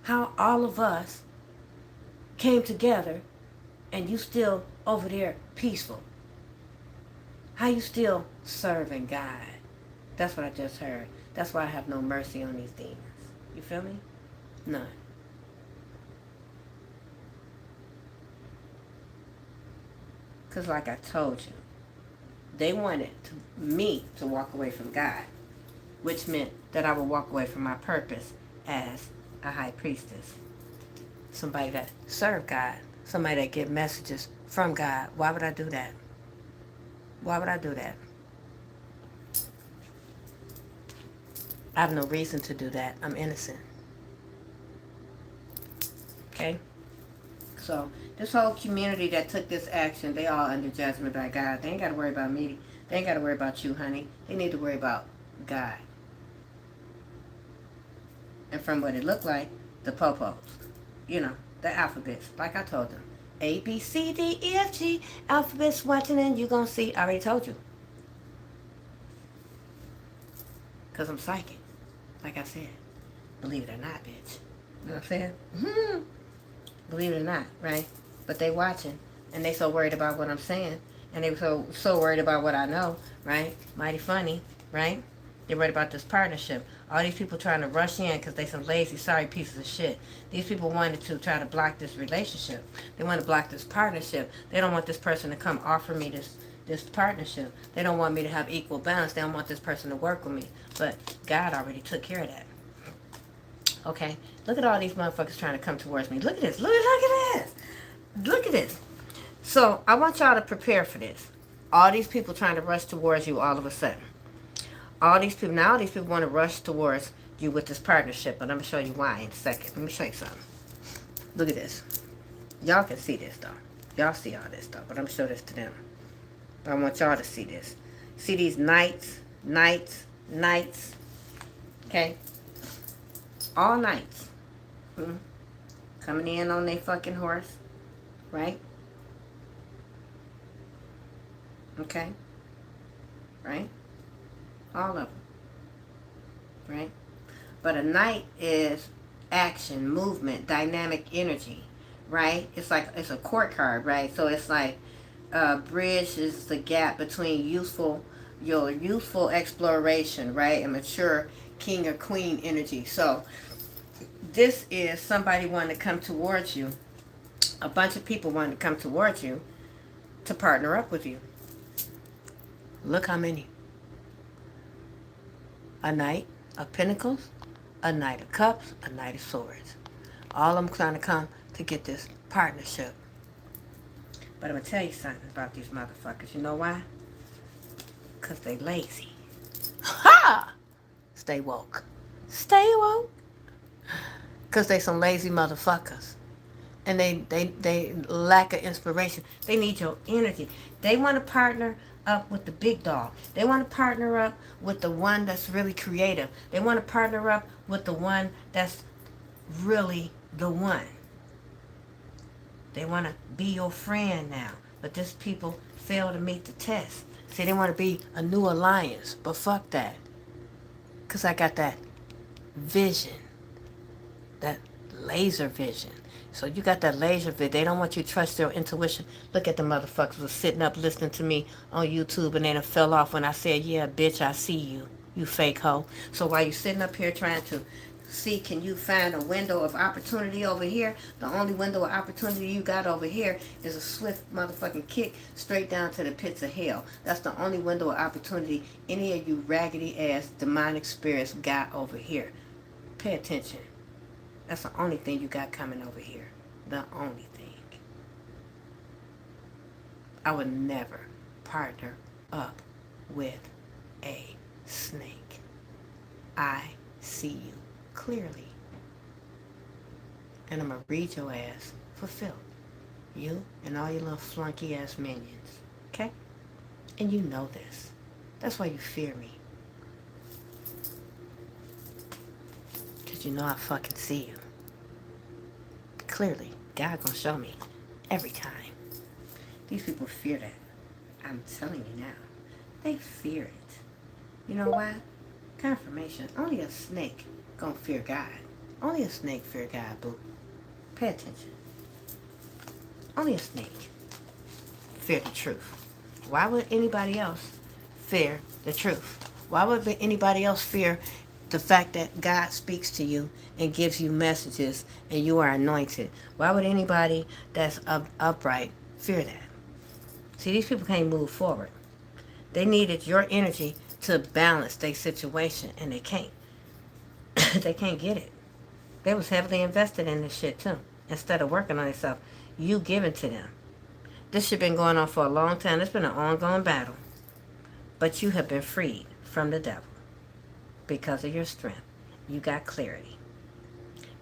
How all of us came together and you still over there peaceful. How you still serving God? That's what I just heard. That's why I have no mercy on these demons. You feel me? None. Because like I told you, they wanted me to walk away from God, which meant that I would walk away from my purpose as a high priestess. Somebody that served God. Somebody that get messages from God. Why would I do that? Why would I do that? I have no reason to do that. I'm innocent. Okay? So, this whole community that took this action, they all under judgment by God. They ain't got to worry about me They ain't got to worry about you, honey. They need to worry about God. And from what it looked like, the popos. You know, the alphabets. Like I told them. A, B, C, D, E, F, G. Alphabets watching and you gonna see. I already told you. Because I'm psychic. Like I said. Believe it or not, bitch. You know what I'm saying? Mm-hmm. Believe it or not, right? But they watching. And they so worried about what I'm saying. And they were so worried about what I know, right? Mighty funny, right? They're worried about this partnership. All these people trying to rush in because they some lazy, sorry pieces of shit. These people wanted to try to block this relationship. They want to block this partnership. They don't want this person to come offer me this partnership. They don't want me to have equal balance. They don't want this person to work with me. But God already took care of that. Okay? Look at all these motherfuckers trying to come towards me. Look at this. Look at this. Look at this. So, I want y'all to prepare for this. All these people trying to rush towards you all of a sudden. All these people want to rush towards you with this partnership, but I'm going to show you why in a second. Let me show you something. Look at this. Y'all can see this, though. Y'all see all this, though, but I'm going to show this to them. But I want y'all to see this. See these knights, okay? All knights. Coming in on their fucking horse, right? Okay? Right? All of them. Right? But a knight is action, movement, dynamic energy. Right? It's like, it's a court card, right? So it's like, bridge is the gap between your youthful exploration, right? And mature king or queen energy. So this is somebody wanting to come towards you. A bunch of people wanting to come towards you to partner up with you. Look how many. A knight of pentacles, a knight of cups, a knight of swords. All of them trying to come to get this partnership. But I'm going to tell you something about these motherfuckers. You know why? Because they lazy. Ha! Stay woke. Stay woke. Because they some lazy motherfuckers. And they lack of inspiration. They need your energy. They want to partner up with the big dog. They want to partner up with the one that's really creative. They want to partner up with the one that's really the one. They want to be your friend now. But these people fail to meet the test. See, they want to be a new alliance. But fuck that. Because I got that vision. That laser vision. So you got that laser vision. They don't want you to trust their intuition. Look at the motherfuckers was sitting up listening to me on YouTube and they done fell off when I said, yeah, bitch, I see you. You fake hoe. So while you sitting up here trying to see, can you find a window of opportunity over here? The only window of opportunity you got over here is a swift motherfucking kick straight down to the pits of hell. That's the only window of opportunity any of you raggedy ass demonic spirits got over here. Pay attention. That's the only thing you got coming over here. The only thing. I would never partner up with a snake. I see you clearly. And I'm going to read your ass for filth. You and all your little flunky ass minions. Okay? And you know this. That's why you fear me. Because you know I fucking see you. Clearly, God gonna show me every time. These people fear that. I'm telling you now. They fear it. You know why? Confirmation. Only a snake gonna fear God. Only a snake fear God, boo. Pay attention. Only a snake fear the truth. Why would anybody else fear the truth? Why would anybody else fear the fact that God speaks to you and gives you messages and you are anointed? Why would anybody that's upright fear that? See, these people can't move forward. They needed your energy to balance their situation, and they can't. They can't get it. They was heavily invested in this shit, too. Instead of working on themselves, you give it to them. This shit been going on for a long time. It's been an ongoing battle. But you have been freed from the devil. Because of your strength. You got clarity.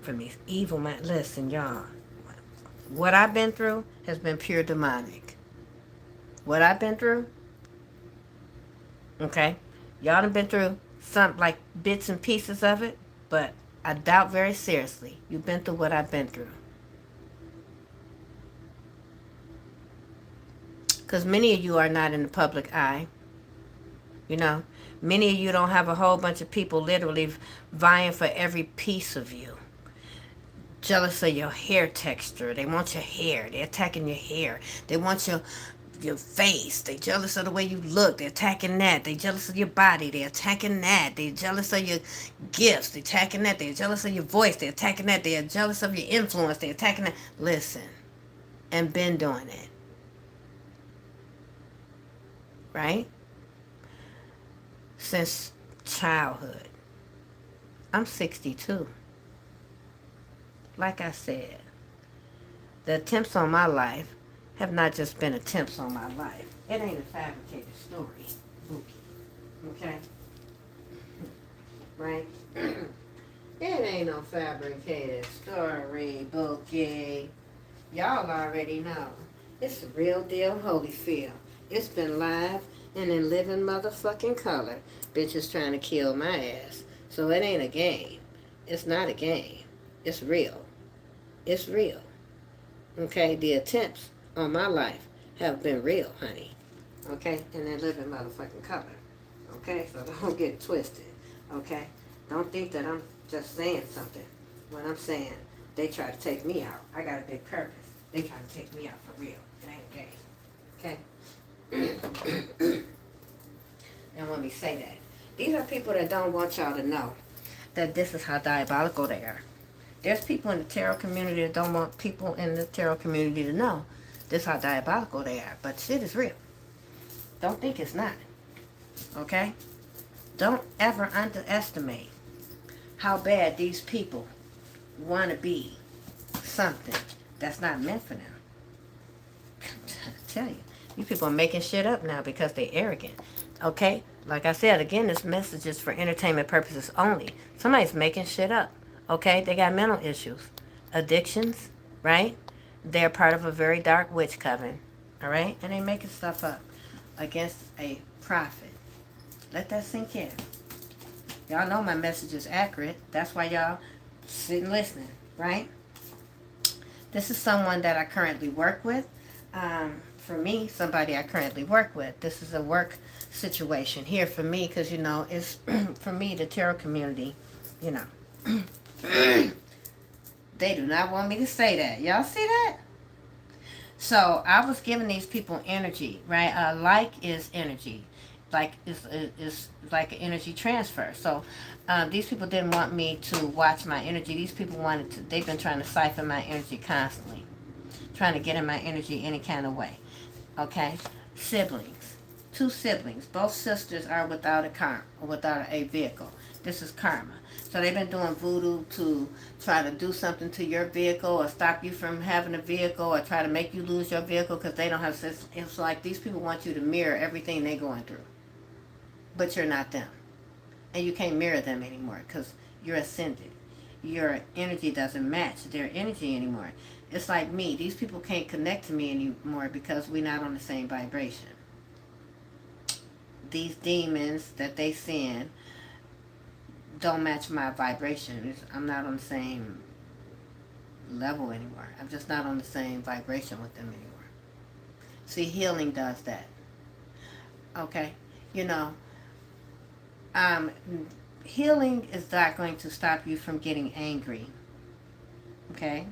From these evil men. Listen, y'all. What I've been through has been pure demonic. What I've been through Okay? Y'all done been through some, like, bits and pieces of it, but I doubt very seriously you've been through what I've been through. Because many of you are not in the public eye. You know, many of you don't have a whole bunch of people literally vying for every piece of you. Jealous of your hair texture. They want your hair. They're attacking your hair. They want your face. They jealous of the way you look. They're attacking that. They jealous of your body. They're attacking that. They're jealous of your gifts. They're attacking that. They're jealous of your voice. They're attacking that. They're jealous of your influence. They're attacking that. Listen, and been doing it, right? Since childhood. I'm 62. Like I said, the attempts on my life have not just been attempts on my life. It ain't a fabricated story, Bookie. Okay? Right? It ain't no fabricated story, Bookie. Y'all already know. It's the real deal Holyfield. It's been live and in living motherfucking color. Bitches trying to kill my ass. So it ain't a game. It's not a game. It's real. It's real. Okay? The attempts on my life have been real, honey. Okay? And they live in motherfucking color. Okay? So don't get twisted. Okay? Don't think that I'm just saying something when I'm saying they try to take me out. I got a big purpose. They try to take me out for real. It ain't a game. Okay? And let me say that. These are people that don't want y'all to know that this is how diabolical they are. There's people in the tarot community that don't want people in the tarot community to know this is how diabolical they are. But shit is real. Don't think it's not. Okay? Don't ever underestimate how bad these people want to be something that's not meant for them. I tell you, you people are making shit up now because they're arrogant. Okay? Like I said, again, this message is for entertainment purposes only. Somebody's making shit up. Okay? They got mental issues, addictions, right? They're part of a very dark witch coven. All right? And they making stuff up against a prophet. Let that sink in. Y'all know my message is accurate. That's why y'all sitting listening, right? This is someone that I currently work with. For me, somebody I currently work with. This is a work situation here for me because, you know, it's for me, the tarot community, you know. They do not want me to say that. Y'all see that? So I was giving these people energy, right? Like is energy. Like is like an energy transfer. So these people didn't want me to watch my energy. These people wanted to, they've been trying to siphon my energy constantly. Trying to get in my energy any kind of way. Okay? Siblings. 2 siblings. Both sisters are without a vehicle. This is karma. So they've been doing voodoo to try to do something to your vehicle or stop you from having a vehicle or try to make you lose your vehicle because they don't have. It's like these people want you to mirror everything they're going through. But you're not them. And you can't mirror them anymore because you're ascended. Your energy doesn't match their energy anymore. It's like me. These people can't connect to me anymore because we're not on the same vibration. These demons that they send don't match my vibration. I'm not on the same level anymore. I'm just not on the same vibration with them anymore. See, healing does that. Okay? You know, healing is not going to stop you from getting angry. Okay?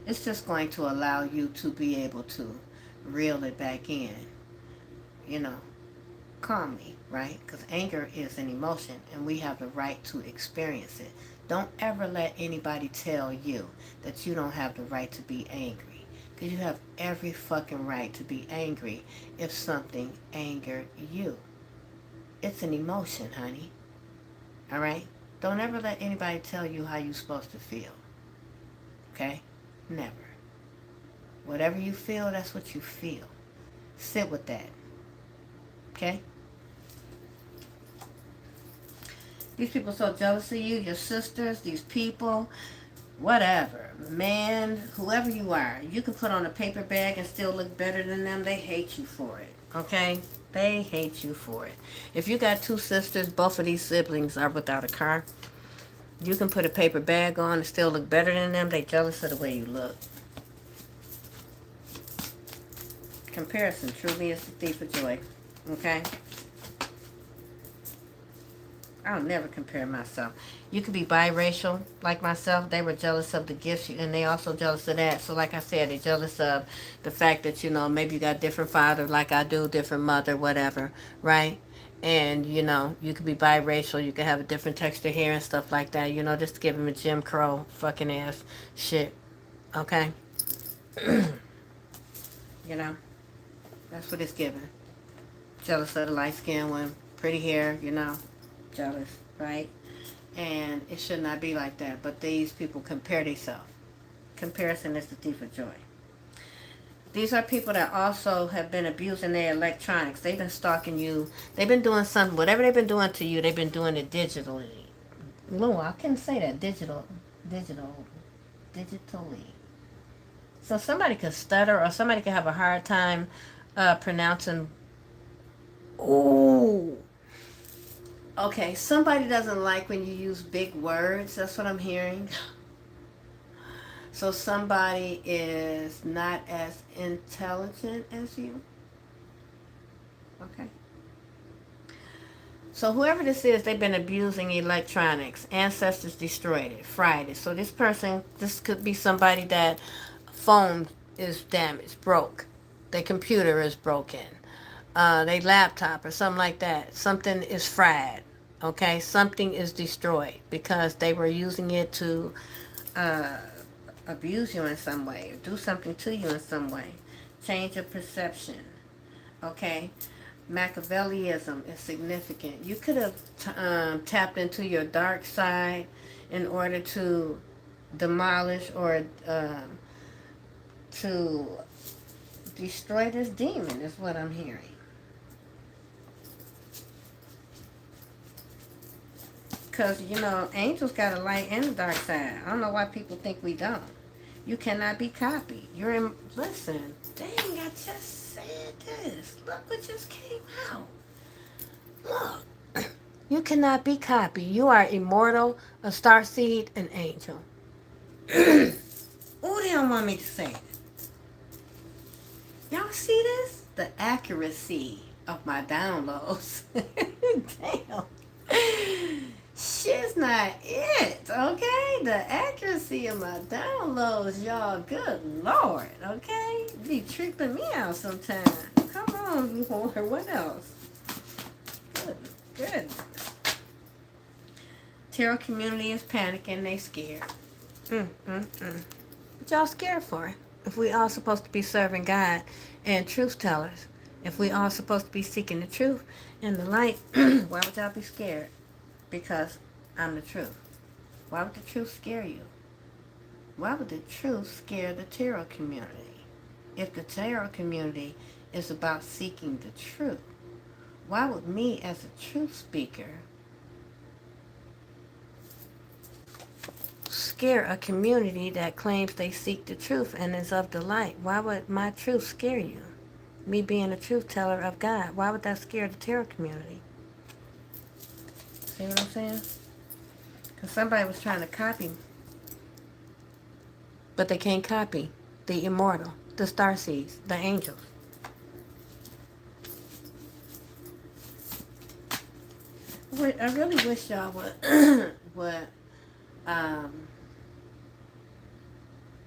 It's just going to allow you to be able to reel it back in. You know, calmly, right? Because anger is an emotion and we have the right to experience it. Don't ever let anybody tell you that you don't have the right to be angry. Because you have every fucking right to be angry if something angered you. It's an emotion, honey. Alright? Don't ever let anybody tell you how you're supposed to feel. Okay? Never. Whatever you feel, that's what you feel. Sit with that. Okay? These people so jealous of you, your sisters, these people, whatever. Man, whoever you are, you can put on a paper bag and still look better than them. They hate you for it. Okay? They hate you for it. If you got two sisters, both of these siblings are without a car. You can put a paper bag on and still look better than them. They jealous of the way you look. Comparison truly is the thief of joy. Okay? I'll never compare myself. You could be biracial like myself. They were jealous of the gifts, and they also jealous of that. So like I said, they're jealous of the fact that, maybe you got different father like I do, different mother, whatever, right? And, you could be biracial. You could have a different texture hair and stuff like that. Just to give him a Jim Crow fucking ass shit. Okay? you know, that's what it's giving. Jealous of the light-skinned one. Pretty hair, jealous, right? And it should not be like that. But these people compare themselves. Comparison is the thief of joy. These are people that also have been abusing their electronics. They've been stalking you. They've been doing something. Whatever they've been doing to you, they've been doing it digitally. No, I can't say that. Digitally. So somebody could stutter or somebody could have a hard time pronouncing. Oh. Okay, somebody doesn't like when you use big words. That's what I'm hearing. So somebody is not as intelligent as you. Okay. So whoever this is, they've been abusing electronics. Ancestors destroyed it, fried it. So this could be somebody that phone is damaged, broke. Their computer is broken. Their laptop or something like that. Something is fried. Okay, something is destroyed because they were using it to abuse you in some way, do something to you in some way, change your perception. Okay, Machiavellianism is significant. You could have tapped into your dark side in order to demolish or to destroy this demon, is what I'm hearing. Because, angels got a light and a dark side. I don't know why people think we don't. You cannot be copied. Listen, dang, I just said this. Look what just came out. Look. You cannot be copied. You are immortal, a starseed, an angel. Oh, they don't want me to say it. Y'all see this? The accuracy of my downloads. Damn. Shit's not it, okay? The accuracy of my downloads, y'all, good Lord, okay? Be tripping me out sometimes. Come on, Lord, what else? Good. Tarot community is panicking, they scared. What y'all scared for? If we all supposed to be serving God and truth tellers, if we all supposed to be seeking the truth and the light, why would y'all be scared? Because I'm the truth. Why would the truth scare you? Why would the truth scare the tarot community? If the tarot community is about seeking the truth, why would me as a truth speaker scare a community that claims they seek the truth and is of the light? Why would my truth scare you? Me being a truth teller of God, why would that scare the tarot community? See what I'm saying? Because somebody was trying to copy. But they can't copy the immortal, the starseeds, the angels. I really wish y'all would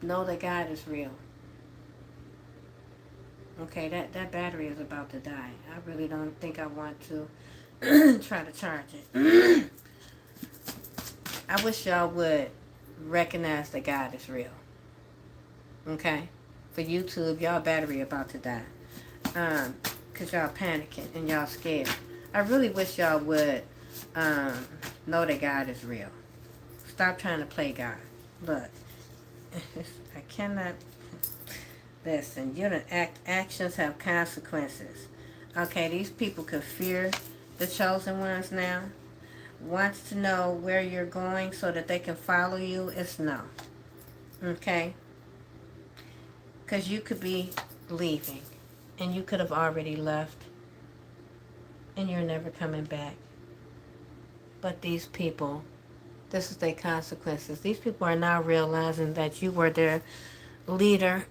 know that God is real. Okay, that battery is about to die. I really don't think I want to try to charge it. I wish y'all would recognize that God is real. Okay? For YouTube, y'all battery about to die. Because y'all panicking and y'all scared. I really wish y'all would know that God is real. Stop trying to play God. Look, I cannot... Listen, actions have consequences. Okay, these people could fear the chosen ones now. Wants to know where you're going so that they can follow you. It's no. Okay? Because you could be leaving. And you could have already left. and you're never coming back. But these people, this is their consequences. These people are now realizing that you were their leader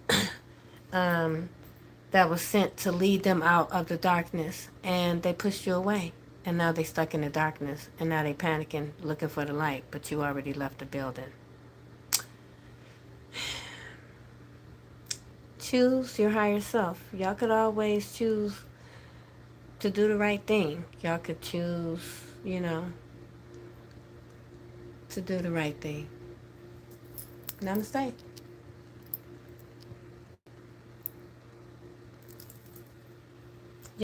that was sent to lead them out of the darkness, and they pushed you away. And now they stuck in the darkness, and now they panicking, looking for the light, but you already left the building. Choose your higher self. Y'all could always choose to do the right thing. Y'all could choose, to do the right thing. Namaste.